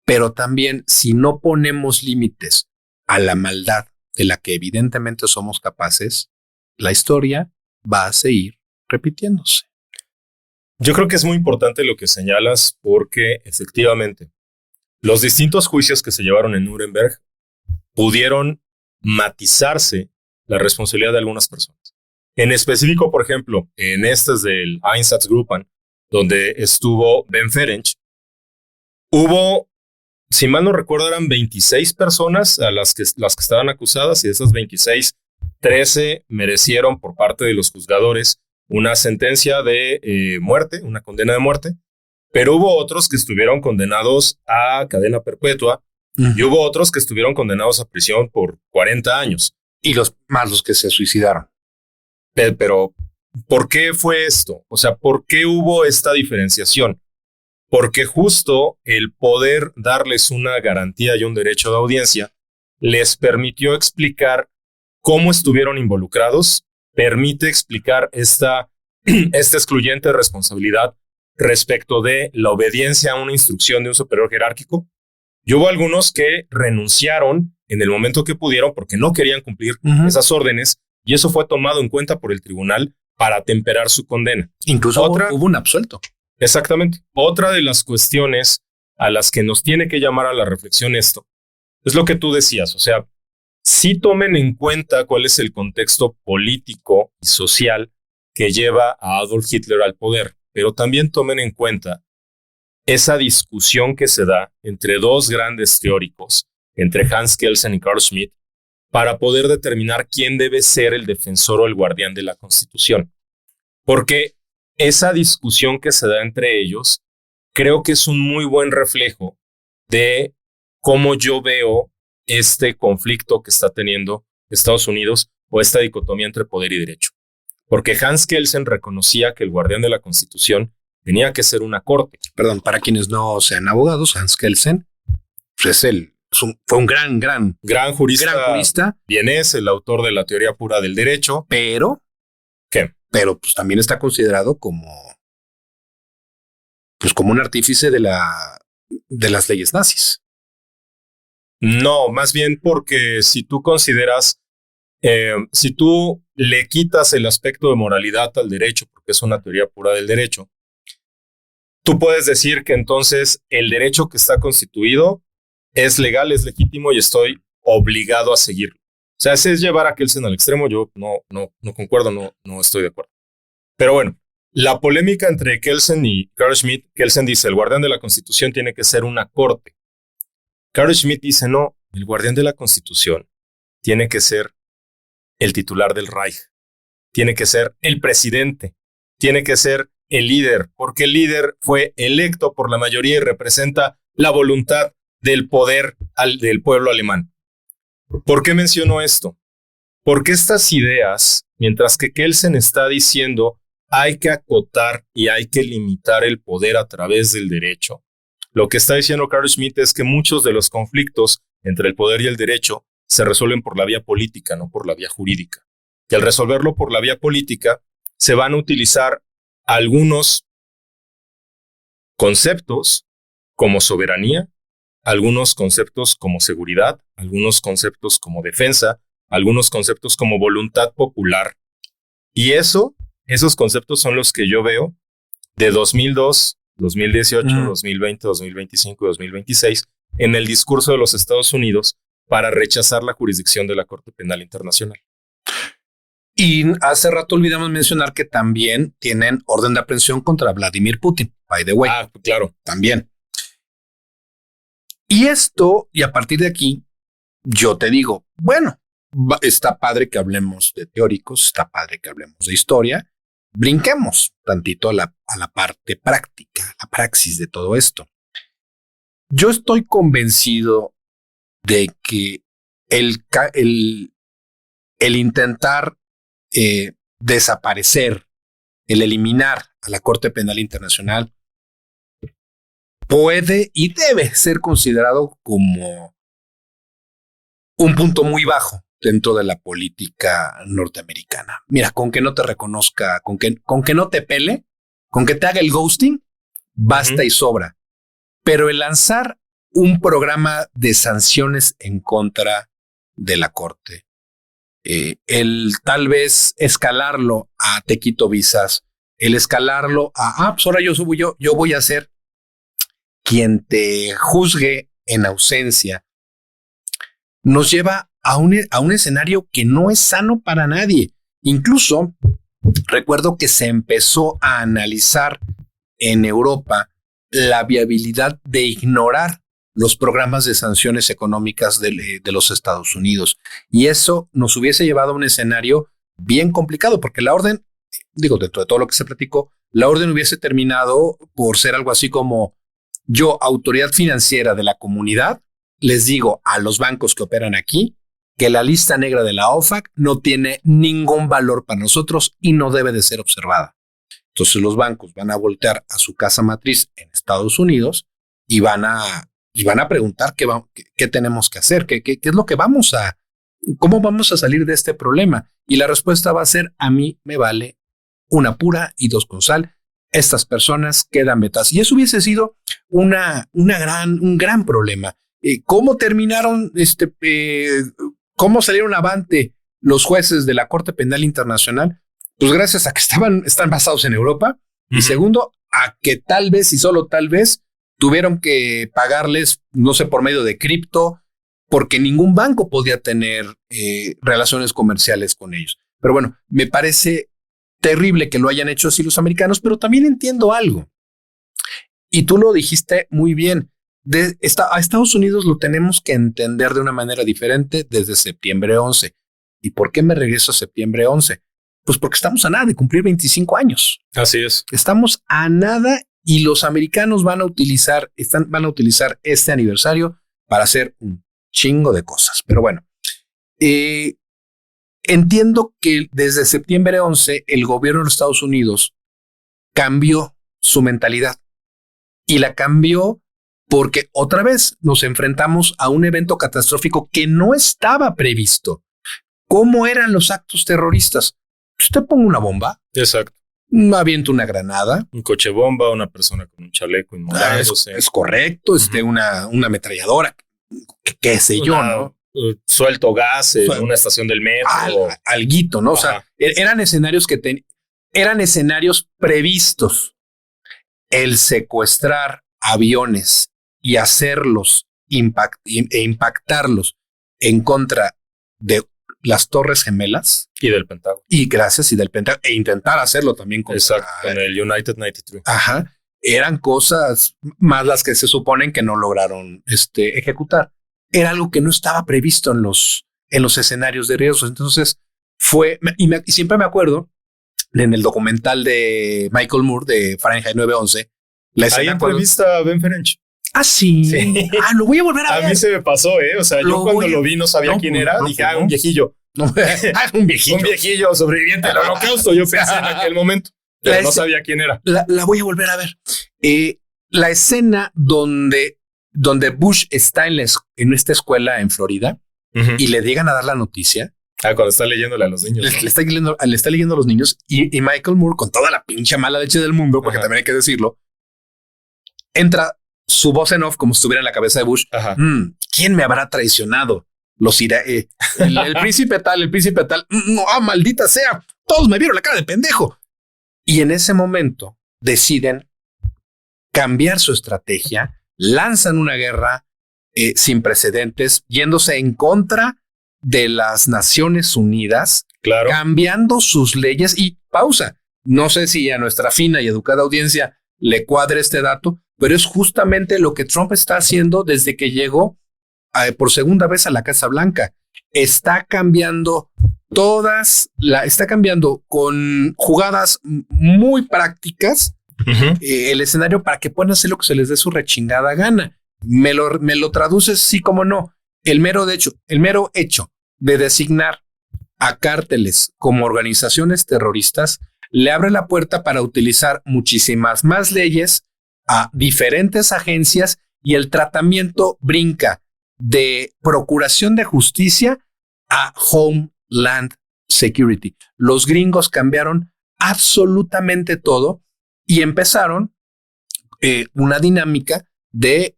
B: Pero también, si no ponemos límites a la maldad de la que evidentemente somos capaces, la historia va a seguir repitiéndose.
C: Yo creo que es muy importante lo que señalas porque efectivamente los distintos juicios que se llevaron en Nuremberg pudieron matizarse la responsabilidad de algunas personas. En específico, por ejemplo, en estas del Einsatzgruppen, donde estuvo Ben Ferenc, hubo, si mal no recuerdo, eran 26 personas a las que estaban acusadas, y de esas 26, 13 merecieron por parte de los juzgadores una sentencia de muerte, una condena de muerte, pero hubo otros que estuvieron condenados a cadena perpetua y hubo otros que estuvieron condenados a prisión por 40 años.
B: Y los que se suicidaron.
C: Pero, ¿por qué fue esto? O sea, ¿por qué hubo esta diferenciación? Porque justo el poder darles una garantía y un derecho de audiencia les permitió explicar cómo estuvieron involucrados, permite explicar esta excluyente responsabilidad respecto de la obediencia a una instrucción de un superior jerárquico. Y hubo algunos que renunciaron en el momento que pudieron porque no querían cumplir esas órdenes, y eso fue tomado en cuenta por el tribunal para temperar su condena.
B: Incluso hubo un absuelto.
C: Exactamente. Otra de las cuestiones a las que nos tiene que llamar a la reflexión esto es lo que tú decías. O sea, sí tomen en cuenta cuál es el contexto político y social que lleva a Adolf Hitler al poder, pero también tomen en cuenta esa discusión que se da entre dos grandes teóricos, entre Hans Kelsen y Carl Schmitt, para poder determinar quién debe ser el defensor o el guardián de la Constitución. Porque esa discusión que se da entre ellos creo que es un muy buen reflejo de cómo yo veo este conflicto que está teniendo Estados Unidos o esta dicotomía entre poder y derecho. Porque Hans Kelsen reconocía que el guardián de la Constitución tenía que ser una corte.
B: Perdón, para quienes no sean abogados, Hans Kelsen fue un gran jurista.
C: Vienés, el autor de la teoría pura del derecho.
B: Pero,
C: ¿qué?
B: Pero pues también está considerado como un artífice de las leyes nazis.
C: No, más bien porque si tú consideras, si tú le quitas el aspecto de moralidad al derecho, porque es una teoría pura del derecho, tú puedes decir que entonces el derecho que está constituido es legal, es legítimo y estoy obligado a seguirlo. O sea, ese es llevar a Kelsen al extremo. Yo no concuerdo, no estoy de acuerdo. Pero bueno, la polémica entre Kelsen y Carl Schmitt, Kelsen dice, el guardián de la Constitución tiene que ser una corte. Carl Schmitt dice, no, el guardián de la Constitución tiene que ser el titular del Reich, tiene que ser el presidente, tiene que ser el líder, porque el líder fue electo por la mayoría y representa la voluntad del poder del pueblo alemán. ¿Por qué menciono esto? Porque estas ideas, mientras que Kelsen está diciendo hay que acotar y hay que limitar el poder a través del derecho, lo que está diciendo Carl Schmitt es que muchos de los conflictos entre el poder y el derecho se resuelven por la vía política, no por la vía jurídica. Y al resolverlo por la vía política, se van a utilizar algunos conceptos como soberanía, algunos conceptos como seguridad, algunos conceptos como defensa, algunos conceptos como voluntad popular. Y esos conceptos son los que yo veo de 2002, 2018, 2020, 2025 y 2026 en el discurso de los Estados Unidos para rechazar la jurisdicción de la Corte Penal Internacional.
B: Y hace rato olvidamos mencionar que también tienen orden de aprehensión contra Vladimir Putin, by the way.
C: Ah, claro.
B: También. Y a partir de aquí, yo te digo, bueno, está padre que hablemos de teóricos, está padre que hablemos de historia, brinquemos tantito a la parte práctica, la praxis de todo esto. Yo estoy convencido de que el intentar desaparecer, el eliminar a la Corte Penal Internacional puede y debe ser considerado como un punto muy bajo dentro de la política norteamericana. Mira, con que no te reconozca, con que no te pele, con que te haga el ghosting, basta y sobra. Pero el lanzar un programa de sanciones en contra de la Corte, el tal vez escalarlo a te quito visas, el escalarlo a, pues ahora yo voy a ser quien te juzgue en ausencia, nos lleva a un escenario que no es sano para nadie. Incluso recuerdo que se empezó a analizar en Europa la viabilidad de ignorar los programas de sanciones económicas de los Estados Unidos. Y eso nos hubiese llevado a un escenario bien complicado, porque la orden, digo, dentro de todo lo que se platicó, la orden hubiese terminado por ser algo así como: yo, autoridad financiera de la comunidad, les digo a los bancos que operan aquí que la lista negra de la OFAC no tiene ningún valor para nosotros y no debe de ser observada. Entonces los bancos van a voltear a su casa matriz en Estados Unidos y van a preguntar qué tenemos que hacer, qué es lo que cómo vamos a salir de este problema. Y la respuesta va a ser: a mí me vale una pura y dos con sal. Estas personas quedan vetadas. Y eso hubiese sido un gran problema. ¿Cómo terminaron, cómo salieron avante los jueces de la Corte Penal Internacional? Pues gracias a que están basados en Europa. Y segundo, a que tal vez y solo tal vez tuvieron que pagarles, no sé, por medio de cripto, porque ningún banco podía tener relaciones comerciales con ellos. Pero bueno, me parece terrible que lo hayan hecho así los americanos, pero también entiendo algo. Y tú lo dijiste muy bien. A Estados Unidos lo tenemos que entender de una manera diferente desde septiembre 11. ¿Y por qué me regreso a septiembre 11? Pues porque estamos a nada de cumplir 25 años.
C: Así es.
B: Estamos a nada y los americanos van a utilizar este aniversario para hacer un chingo de cosas. Pero bueno, entiendo que desde septiembre 11 el gobierno de los Estados Unidos cambió su mentalidad y la cambió porque otra vez nos enfrentamos a un evento catastrófico que no estaba previsto. ¿Cómo eran los actos terroristas? Pues te pongo una bomba.
C: Exacto.
B: Aviento una granada.
C: Un coche bomba, una persona con un chaleco inmolándose.
B: Es correcto. Una ametralladora, qué sé yo, ¿no?
C: Suelto gas en una estación del metro.
B: Alguito, ¿no? Ajá. O sea, eran escenarios eran escenarios previstos. El secuestrar aviones y hacerlos e impactarlos en contra de las Torres Gemelas
C: y del Pentágono.
B: Y del Pentágono, e intentar hacerlo también
C: con el United 93.
B: Ajá. eran cosas más las que se suponen que no lograron ejecutar. Era algo que no estaba previsto en los escenarios de riesgos. Entonces y siempre me acuerdo en el documental de Michael Moore de Fahrenheit 9/11.
C: Ahí entrevista a Ben Ferenc.
B: Ah, sí. Lo voy a volver a ver.
C: A mí se me pasó, o sea, yo cuando lo vi no sabía quién era. Dije, un viejillo.
B: Un viejillo.
C: Un viejillo sobreviviente del holocausto. Yo pensé en aquel momento, pero no sabía quién era.
B: La voy a volver a ver. La escena donde Bush está en esta escuela en Florida y le llegan a dar la noticia.
C: Cuando está leyéndole a los niños.
B: Le está leyendo a los niños y Michael Moore, con toda la pinche mala leche del mundo, porque también hay que decirlo, entra su voz en off como si estuviera en la cabeza de Bush. ¿Quién me habrá traicionado? Los irá, el príncipe tal. No, maldita sea. Todos me vieron la cara de pendejo. Y en ese momento deciden cambiar su estrategia, lanzan una guerra sin precedentes, yéndose en contra de las Naciones Unidas,
C: claro,
B: cambiando sus leyes. Y pausa. No sé si a nuestra fina y educada audiencia le cuadre este dato, pero es justamente lo que Trump está haciendo desde que llegó por segunda vez a la Casa Blanca. Está cambiando está cambiando con jugadas muy prácticas el escenario para que puedan hacer lo que se les dé su rechingada gana. Me lo traduces sí como no. El mero hecho de designar a cárteles como organizaciones terroristas le abre la puerta para utilizar muchísimas más leyes a diferentes agencias y el tratamiento brinca de procuración de justicia a Homeland Security. Los gringos cambiaron absolutamente todo y empezaron una dinámica de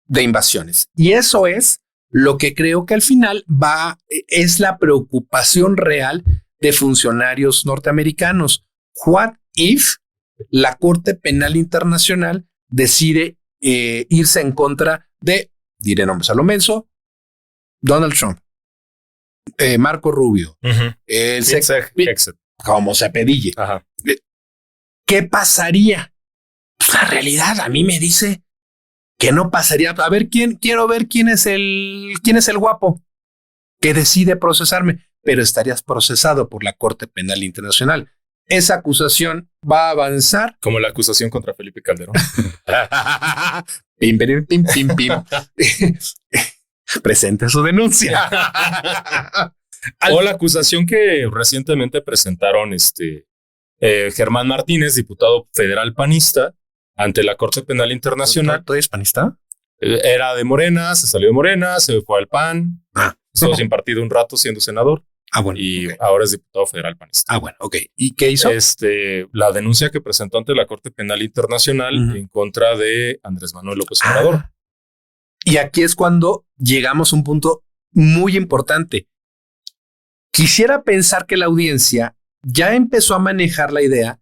B: invasiones. Y eso es lo que creo que al final es la preocupación real de funcionarios norteamericanos. What if la Corte Penal Internacional decide irse en contra de, diré nombres a lo menso, Donald Trump, Marco Rubio, el como se pedille? ¿Qué pasaría? Pues la realidad a mí me dice que no pasaría. A ver, quiero ver quién es el guapo que decide procesarme, pero estarías procesado por la Corte Penal Internacional. Esa acusación va a avanzar.
C: Como la acusación contra Felipe Calderón.
B: Pim. Presente su denuncia.
C: O la acusación que recientemente presentaron Germán Martínez, diputado federal panista, ante la Corte Penal Internacional.
B: ¿Tú eres panista?
C: Era de Morena, se salió de Morena, se fue al PAN, estuvo sin partido un rato siendo senador.
B: Bueno.
C: Y ahora es diputado federal panista.
B: Bueno, ok. ¿Y qué hizo?
C: La denuncia que presentó ante la Corte Penal Internacional en contra de Andrés Manuel López Obrador.
B: Y aquí es cuando llegamos a un punto muy importante. Quisiera pensar que la audiencia ya empezó a manejar la idea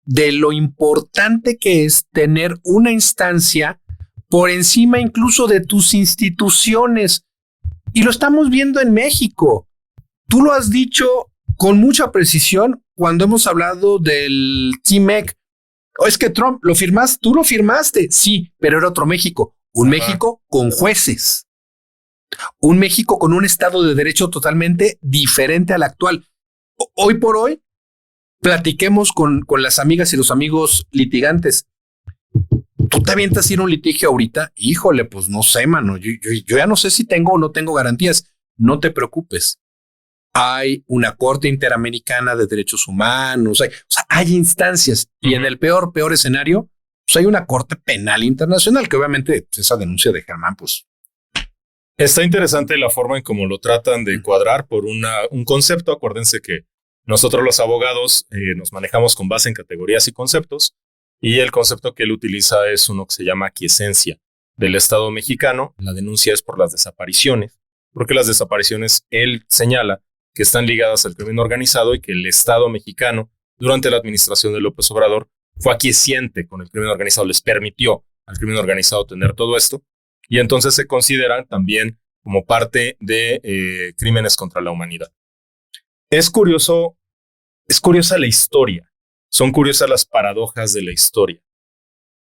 B: de lo importante que es tener una instancia por encima incluso de tus instituciones. Y lo estamos viendo en México. Tú lo has dicho con mucha precisión cuando hemos hablado del TMEC. Es que Trump, tú lo firmaste. Sí, pero era otro México. Un México con jueces. Un México con un Estado de Derecho totalmente diferente al actual. Hoy por hoy, platiquemos con las amigas y los amigos litigantes. ¿Tú te avientas a ir a un litigio ahorita? Híjole, pues no sé, mano. Yo ya no sé si tengo o no tengo garantías. No te preocupes. Hay una Corte Interamericana de Derechos Humanos. Hay instancias. Y en el peor escenario, pues hay una Corte Penal Internacional, que obviamente pues, esa denuncia de Germán, pues...
C: Está interesante la forma en cómo lo tratan de cuadrar por un concepto. Acuérdense que nosotros los abogados nos manejamos con base en categorías y conceptos, y el concepto que él utiliza es uno que se llama aquiescencia del Estado mexicano. La denuncia es por las desapariciones, porque las desapariciones, él señala que están ligadas al crimen organizado y que el Estado mexicano, durante la administración de López Obrador, fue aquiesciente con el crimen organizado, les permitió al crimen organizado tener todo esto, y entonces se consideran también como parte de crímenes contra la humanidad. Es curiosa la historia, son curiosas las paradojas de la historia.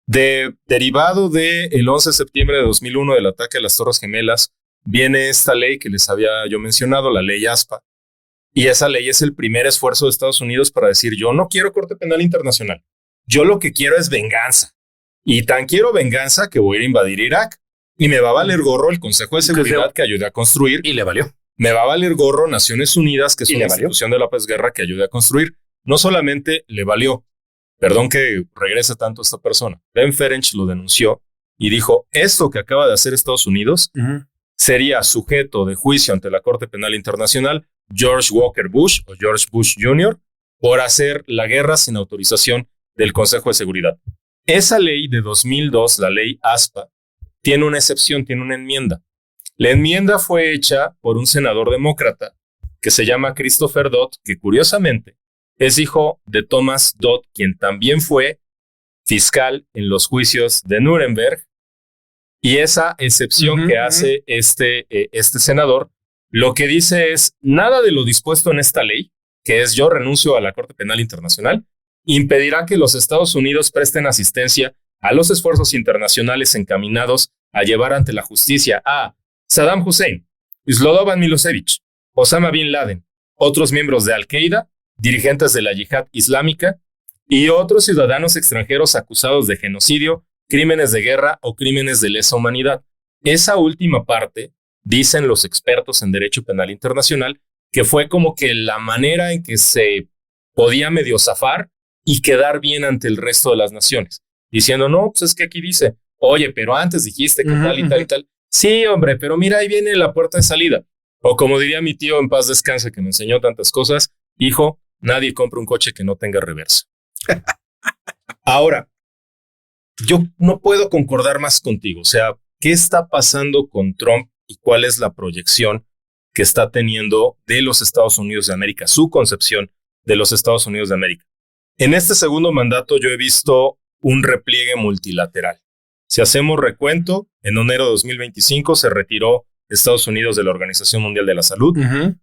C: Derivado del 11 de septiembre de 2001 del ataque a las Torres Gemelas, viene esta ley que les había yo mencionado, la ley ASPA. Y esa ley es el primer esfuerzo de Estados Unidos para decir, yo no quiero Corte Penal Internacional. Yo lo que quiero es venganza. Y tan quiero venganza que voy a ir a invadir Irak. Y me va a valer gorro el Consejo de Seguridad que ayude a construir.
B: Y le valió.
C: Me va a valer gorro Naciones Unidas, que es una institución de la posguerra que ayude a construir. No solamente le valió, perdón que regrese tanto esta persona, Ben Ferenc lo denunció y dijo, esto que acaba de hacer Estados Unidos sería sujeto de juicio ante la Corte Penal Internacional George Walker Bush o George Bush Jr. por hacer la guerra sin autorización del Consejo de Seguridad. Esa ley de 2002, la ley ASPA, tiene una excepción, tiene una enmienda. La enmienda fue hecha por un senador demócrata que se llama Christopher Dodd, que curiosamente es hijo de Thomas Dodd, quien también fue fiscal en los juicios de Nuremberg. Y esa excepción que hace este senador, lo que dice es, nada de lo dispuesto en esta ley, que es yo renuncio a la Corte Penal Internacional, impedirá que los Estados Unidos presten asistencia a los esfuerzos internacionales encaminados a llevar ante la justicia a Saddam Hussein, Slobodan Milosevic, Osama Bin Laden, otros miembros de Al-Qaeda, dirigentes de la Yihad Islámica y otros ciudadanos extranjeros acusados de genocidio, crímenes de guerra o crímenes de lesa humanidad. Esa última parte, dicen los expertos en derecho penal internacional, que fue como que la manera en que se podía medio zafar y quedar bien ante el resto de las naciones, diciendo, no, pues es que aquí dice, oye, pero antes dijiste que tal y tal y tal. Sí, hombre, pero mira, ahí viene la puerta de salida. O como diría mi tío en paz descanse, que me enseñó tantas cosas, hijo, nadie compra un coche que no tenga reversa. Ahora, yo no puedo concordar más contigo. O sea, ¿qué está pasando con Trump y cuál es la proyección que está teniendo de los Estados Unidos de América, su concepción de los Estados Unidos de América? En este segundo mandato yo he visto un repliegue multilateral. Si hacemos recuento, en enero de 2025 se retiró Estados Unidos de la Organización Mundial de la Salud,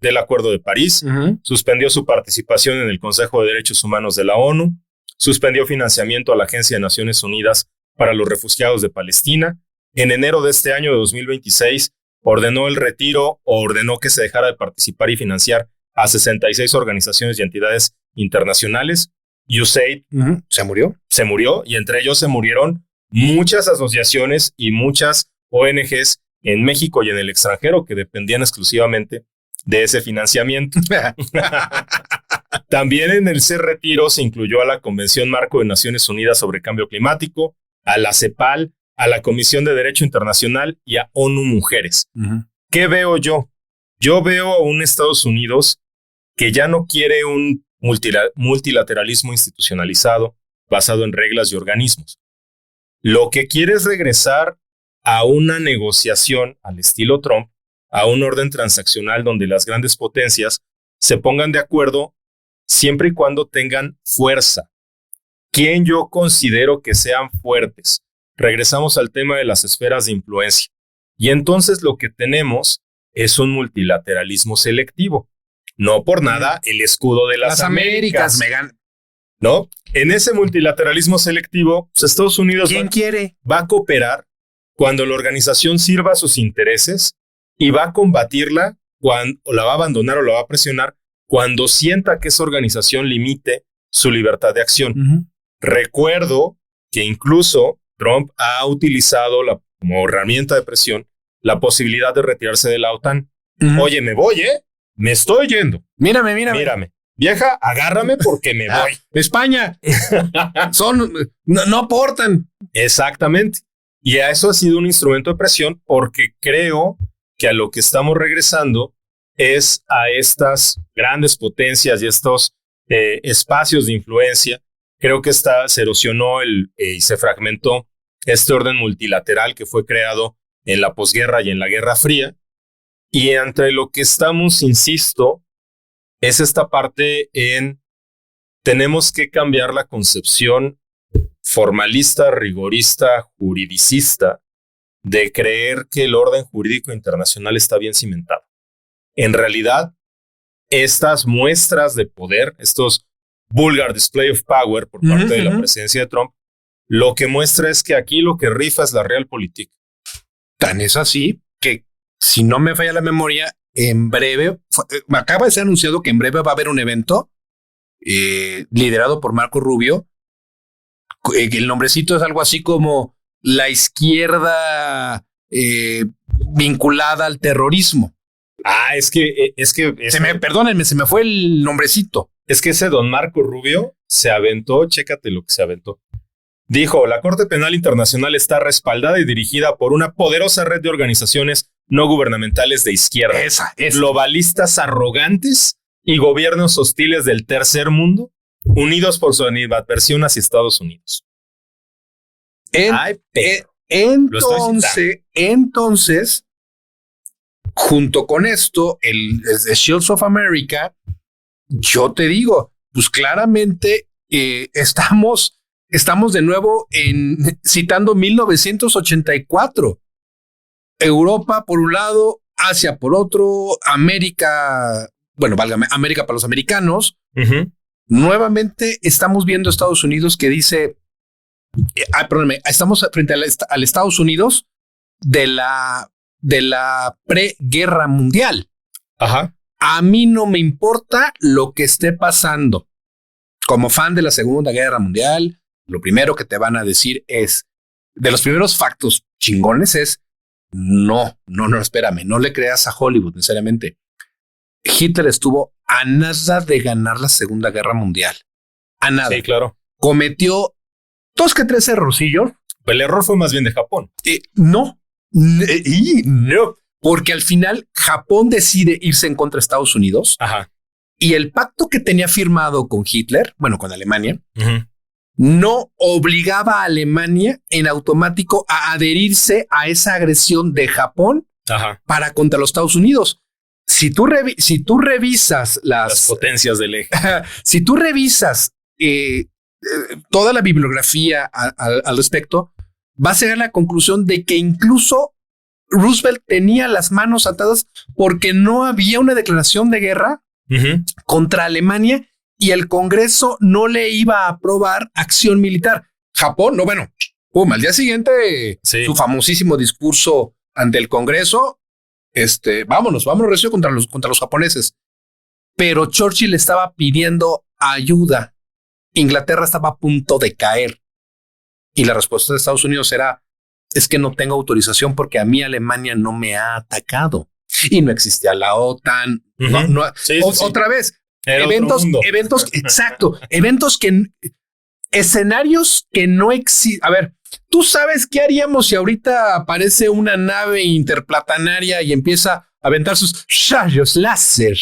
C: del Acuerdo de París, suspendió su participación en el Consejo de Derechos Humanos de la ONU, suspendió financiamiento a la Agencia de Naciones Unidas para los Refugiados de Palestina. En enero de este año de 2026 ordenó el retiro o ordenó que se dejara de participar y financiar a 66 organizaciones y entidades internacionales. USAID
B: se murió
C: y entre ellos se murieron muchas asociaciones y muchas ONGs en México y en el extranjero que dependían exclusivamente de ese financiamiento. También en ese retiro se incluyó a la Convención Marco de Naciones Unidas sobre Cambio Climático, a la CEPAL, a la Comisión de Derecho Internacional y a ONU Mujeres. ¿Qué veo yo? Yo veo a un Estados Unidos que ya no quiere un multilateralismo institucionalizado basado en reglas y organismos. Lo que quiere es regresar a una negociación al estilo Trump, a un orden transaccional donde las grandes potencias se pongan de acuerdo siempre y cuando tengan fuerza. ¿Quién yo considero que sean fuertes? Regresamos al tema de las esferas de influencia. Y entonces lo que tenemos es un multilateralismo selectivo. No por nada el escudo de las Américas.
B: Megan.
C: ¿No? En ese multilateralismo selectivo, pues Estados Unidos va a cooperar cuando la organización sirva a sus intereses y va a combatirla o la va a abandonar o la va a presionar cuando sienta que esa organización limite su libertad de acción. Recuerdo que incluso Trump ha utilizado como herramienta de presión la posibilidad de retirarse de la OTAN. Oye, me voy, me estoy yendo. Mírame. Vieja, agárrame porque me voy.
B: España. No aportan.
C: Exactamente. Y a eso ha sido un instrumento de presión porque creo que a lo que estamos regresando es a estas grandes potencias y estos espacios de influencia. Creo que se erosionó y se fragmentó este orden multilateral que fue creado en la posguerra y en la Guerra Fría. Y entre lo que estamos, insisto, es esta parte tenemos que cambiar la concepción formalista, rigorista, juridicista de creer que el orden jurídico internacional está bien cimentado. En realidad, estas muestras de poder, estos vulgar display of power por parte de la presidencia de Trump, lo que muestra es que aquí lo que rifa es la realpolitik.
B: Tan es así que, si no me falla la memoria, en breve, acaba de ser anunciado que en breve va a haber un evento liderado por Marco Rubio. El nombrecito es algo así como la izquierda vinculada al terrorismo. Perdónenme, se me fue el nombrecito.
C: Es que ese don Marco Rubio se aventó, chécate lo que se aventó. Dijo, la Corte Penal Internacional está respaldada y dirigida por una poderosa red de organizaciones no gubernamentales de izquierda. Globalistas arrogantes y gobiernos hostiles del tercer mundo, unidos por su animadversión hacia Estados Unidos.
B: Entonces, junto con esto, el The Shields of America, yo te digo, pues claramente estamos de nuevo citando 1984. Europa por un lado, Asia por otro, América, válgame, América para los americanos.
C: Uh-huh.
B: Nuevamente estamos viendo Estados Unidos que dice, estamos frente al Estados Unidos de la preguerra mundial.
C: Ajá.
B: A mí no me importa lo que esté pasando. Como fan de la Segunda Guerra Mundial, lo primero que te van a decir es, de los primeros factos chingones es, no, espérame, no le creas a Hollywood necesariamente. Hitler estuvo a nada de ganar la Segunda Guerra Mundial. A nada.
C: Sí, claro.
B: Cometió 2 que 3 errorcillos.
C: El error fue más bien de Japón.
B: No, porque al final Japón decide irse en contra de Estados Unidos.
C: Ajá.
B: Y el pacto que tenía firmado con Hitler, con Alemania,
C: uh-huh,
B: no obligaba a Alemania en automático a adherirse a esa agresión de Japón,
C: ajá,
B: para contra los Estados Unidos. Si tú revisas
C: las potencias del eje,
B: si tú revisas toda la bibliografía al respecto, vas a llegar a la conclusión de que incluso Roosevelt tenía las manos atadas porque no había una declaración de guerra
C: uh-huh,
B: contra Alemania y el Congreso no le iba a aprobar acción militar. Japón, al día siguiente,
C: sí,
B: su famosísimo discurso ante el Congreso, vámonos recio contra los japoneses. Pero Churchill estaba pidiendo ayuda. Inglaterra estaba a punto de caer. Y la respuesta de Estados Unidos era, es que no tengo autorización porque a mí Alemania no me ha atacado. Y no existía la OTAN.
C: uh-huh, sí.
B: Otra vez, escenarios que no existen. A ver, ¿tú sabes qué haríamos si ahorita aparece una nave interplanetaria y empieza a aventar sus rayos láser?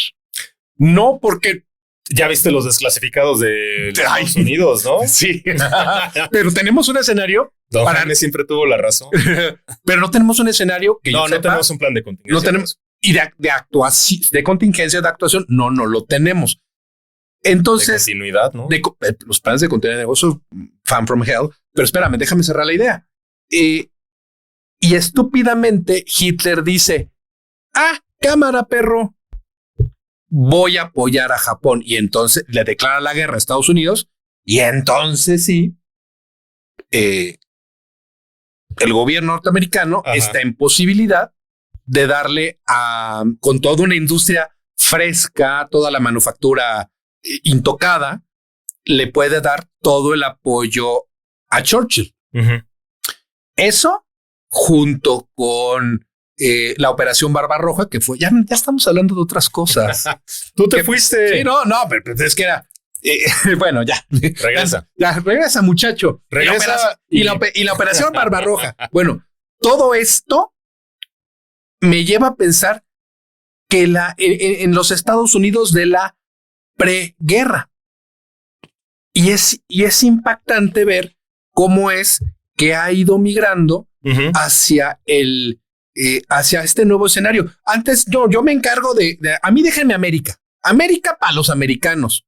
B: No, porque
C: ya viste los desclasificados de Estados Unidos, ¿no?
B: Sí, pero tenemos un escenario.
C: Jaime siempre tuvo la razón.
B: Pero no tenemos un escenario que
C: no tenemos un plan de contingencia.
B: No tenemos. Y de contingencia, de actuación, no lo tenemos. Entonces,
C: de continuidad, ¿no?
B: Los planes de continuidad de negocio, fan from hell. Pero espérame, déjame cerrar la idea. Y estúpidamente Hitler dice, cámara, perro, voy a apoyar a Japón. Y entonces le declara la guerra a Estados Unidos. Y entonces sí, el gobierno norteamericano, ajá, está en posibilidad de darle con toda una industria fresca, toda la manufactura intocada, le puede dar todo el apoyo a Churchill.
C: Uh-huh.
B: Eso, junto con la Operación Barbarroja, que fue, ya estamos hablando de otras cosas.
C: Tú te fuiste.
B: Sí, no, pero es que era, bueno, ya.
C: Regresa.
B: Ya, regresa, muchacho.
C: Regresa.
B: Y la Operación Barbarroja. Bueno, todo esto me lleva a pensar que en los Estados Unidos de la preguerra. Y es impactante ver cómo es que ha ido migrando, uh-huh, hacia este nuevo escenario. Antes yo me encargo a mí déjenme América para los americanos.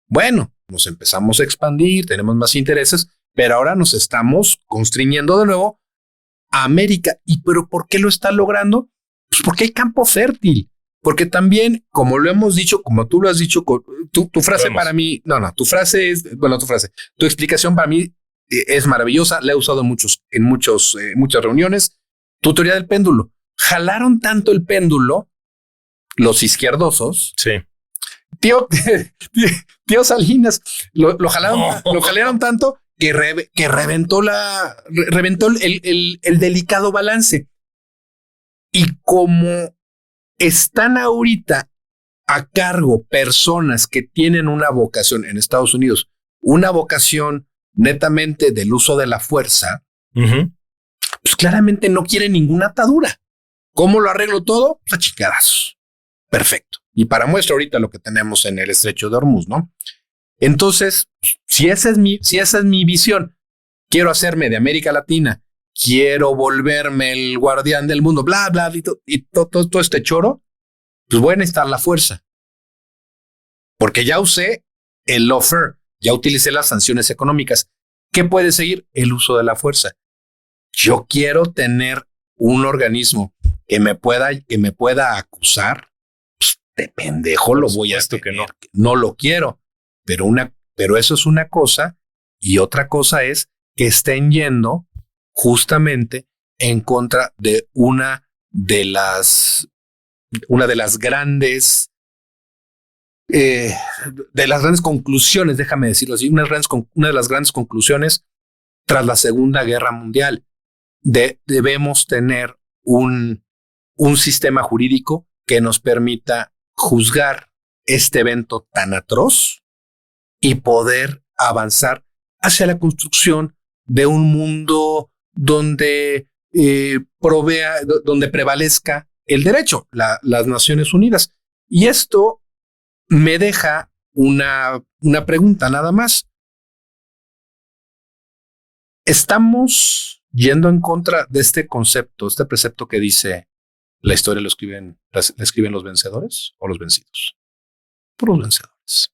B: Bueno, nos empezamos a expandir, tenemos más intereses, pero ahora nos estamos constriñendo de nuevo a América. ¿Pero por qué lo está logrando? Pues porque hay campo fértil. Porque también, como lo hemos dicho, como tú lo has dicho, tu frase para mí, tu explicación para mí es maravillosa, la he usado en muchas reuniones. Tu teoría del péndulo. Jalaron tanto el péndulo los izquierdosos.
C: Sí.
B: Tío Salinas, lo jalaron tanto que reventó el delicado balance. Y como están ahorita a cargo personas que tienen una vocación en Estados Unidos, una vocación netamente del uso de la fuerza, pues claramente no quieren ninguna atadura. ¿Cómo lo arreglo todo? Pues a chingadazos. Perfecto. Y para muestra ahorita lo que tenemos en el estrecho de Hormuz, ¿no? Entonces, si esa es mi visión, quiero hacerme de América Latina, quiero volverme el guardián del mundo, bla, bla, y todo este choro, pues voy a necesitar la fuerza. Porque ya usé el lawfare, ya utilicé las sanciones económicas. ¿Qué puede seguir? El uso de la fuerza. Yo quiero tener un organismo que me pueda acusar. Pues, de pendejo lo voy a tener.
C: Que no.
B: No lo quiero. Pero eso es una cosa. Y otra cosa es que estén yendo justamente en contra de una de las grandes conclusiones, déjame decirlo así, una de las grandes conclusiones tras la Segunda Guerra Mundial. Debemos tener un sistema jurídico que nos permita juzgar este evento tan atroz y poder avanzar hacia la construcción de un mundo donde prevalezca el derecho, las Naciones Unidas. Y esto me deja una pregunta nada más. ¿Estamos yendo en contra de este concepto, este precepto que dice la historia la escriben los vencedores o los vencidos? Por los vencedores.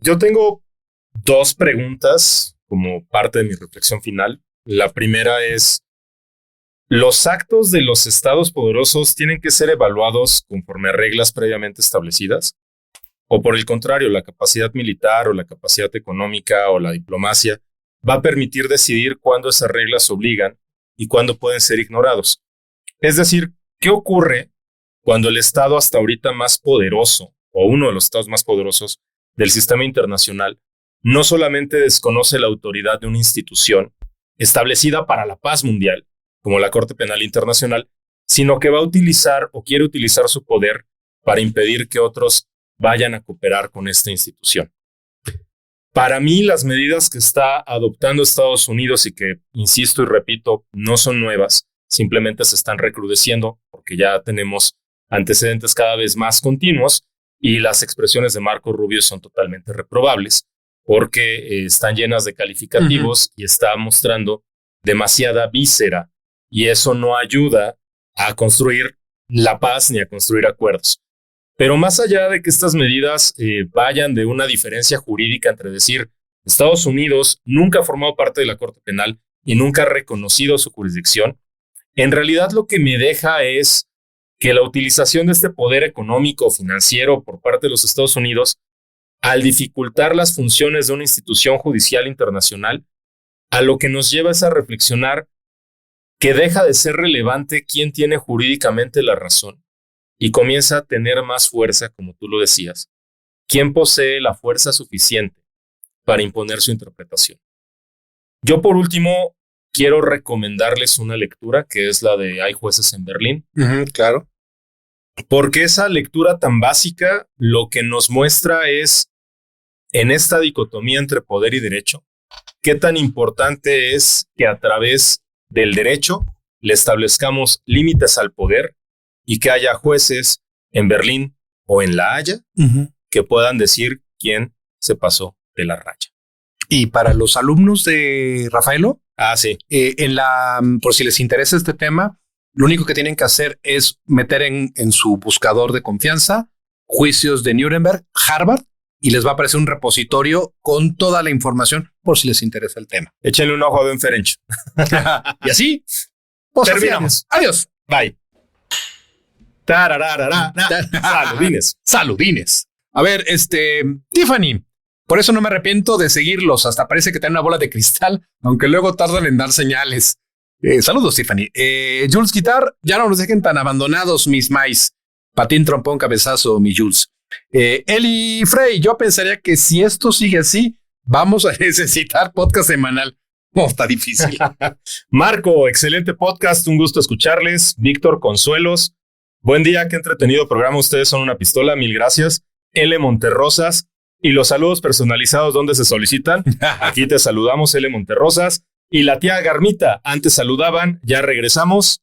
C: Yo tengo dos preguntas como parte de mi reflexión final. La primera es: ¿los actos de los estados poderosos tienen que ser evaluados conforme a reglas previamente establecidas? ¿O por el contrario, la capacidad militar o la capacidad económica o la diplomacia va a permitir decidir cuándo esas reglas obligan y cuándo pueden ser ignorados? Es decir, ¿qué ocurre cuando el estado hasta ahorita más poderoso o uno de los estados más poderosos del sistema internacional no solamente desconoce la autoridad de una institución establecida para la paz mundial, como la Corte Penal Internacional, sino que va a utilizar o quiere utilizar su poder para impedir que otros vayan a cooperar con esta institución? Para mí, las medidas que está adoptando Estados Unidos y que, insisto y repito, no son nuevas, simplemente se están recrudeciendo porque ya tenemos antecedentes cada vez más continuos y las expresiones de Marco Rubio son totalmente reprobables porque están llenas de calificativos y está mostrando demasiada víscera, y eso no ayuda a construir la paz ni a construir acuerdos. Pero más allá de que estas medidas vayan de una diferencia jurídica entre decir Estados Unidos nunca ha formado parte de la Corte Penal y nunca ha reconocido su jurisdicción, en realidad lo que me deja es que la utilización de este poder económico o financiero por parte de los Estados Unidos, al dificultar las funciones de una institución judicial internacional, a lo que nos lleva es a reflexionar que deja de ser relevante quién tiene jurídicamente la razón y comienza a tener más fuerza, como tú lo decías, quién posee la fuerza suficiente para imponer su interpretación. Yo, por último, quiero recomendarles una lectura que es la de Hay jueces en Berlín.
B: Claro.
C: Porque esa lectura tan básica lo que nos muestra es, en esta dicotomía entre poder y derecho, qué tan importante es que a través del derecho le establezcamos límites al poder y que haya jueces en Berlín o en La Haya que puedan decir quién se pasó de la raya.
B: Y para los alumnos de Rafaelo,
C: sí.
B: Por si les interesa este tema, lo único que tienen que hacer es meter en su buscador de confianza juicios de Nuremberg, Harvard, y les va a aparecer un repositorio con toda la información por si les interesa el tema.
C: Échenle un ojo a Ben Ferenc.
B: Y así, pues terminamos. Adiós.
C: Bye. Saludines.
B: Saludines. A ver, Tiffany, Por eso no me arrepiento de seguirlos. Hasta parece que tienen una bola de cristal, aunque luego tardan en dar señales. Saludos, Tiffany. Jules Guitar, ya no nos dejen tan abandonados, mis mais. Patín, trompón, cabezazo, mi Jules. Eli Frey, yo pensaría que si esto sigue así, vamos a necesitar podcast semanal. Oh, está difícil.
C: Marco, excelente podcast, un gusto escucharles. Víctor, Consuelos, buen día, qué entretenido programa, ustedes son una pistola, mil gracias. L. Monterrosas, y los saludos personalizados, ¿dónde se solicitan? Aquí te saludamos, L. Monterrosas. Y la tía Garmita, antes saludaban, ya regresamos.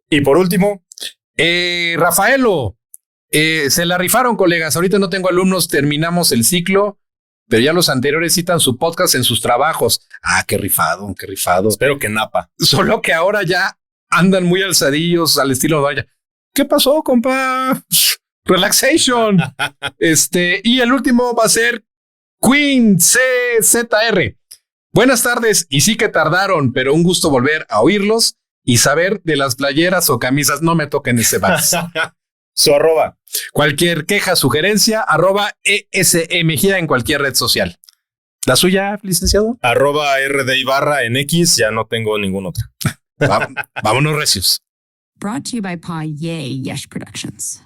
C: Y por último,
B: Rafaelo, se la rifaron, colegas. Ahorita no tengo alumnos, terminamos el ciclo, pero ya los anteriores citan su podcast en sus trabajos. Ah, qué rifado, qué rifado.
C: espero que napa.
B: Solo que ahora ya andan muy alzadillos al estilo Vaya. ¿Qué pasó, compa? Relaxation. Y el último va a ser Queen CZR. Buenas tardes, y sí que tardaron, pero un gusto volver a oírlos y saber de las playeras o camisas. No me toquen ese vals.
C: Su arroba.
B: Cualquier queja, sugerencia, @ESMGIA en cualquier red social. ¿La suya, licenciado?
C: @RD Ibarra en X, ya no tengo ningún otro.
B: Vámonos recios.
D: Brought to you by Pa Yay Yesh Productions.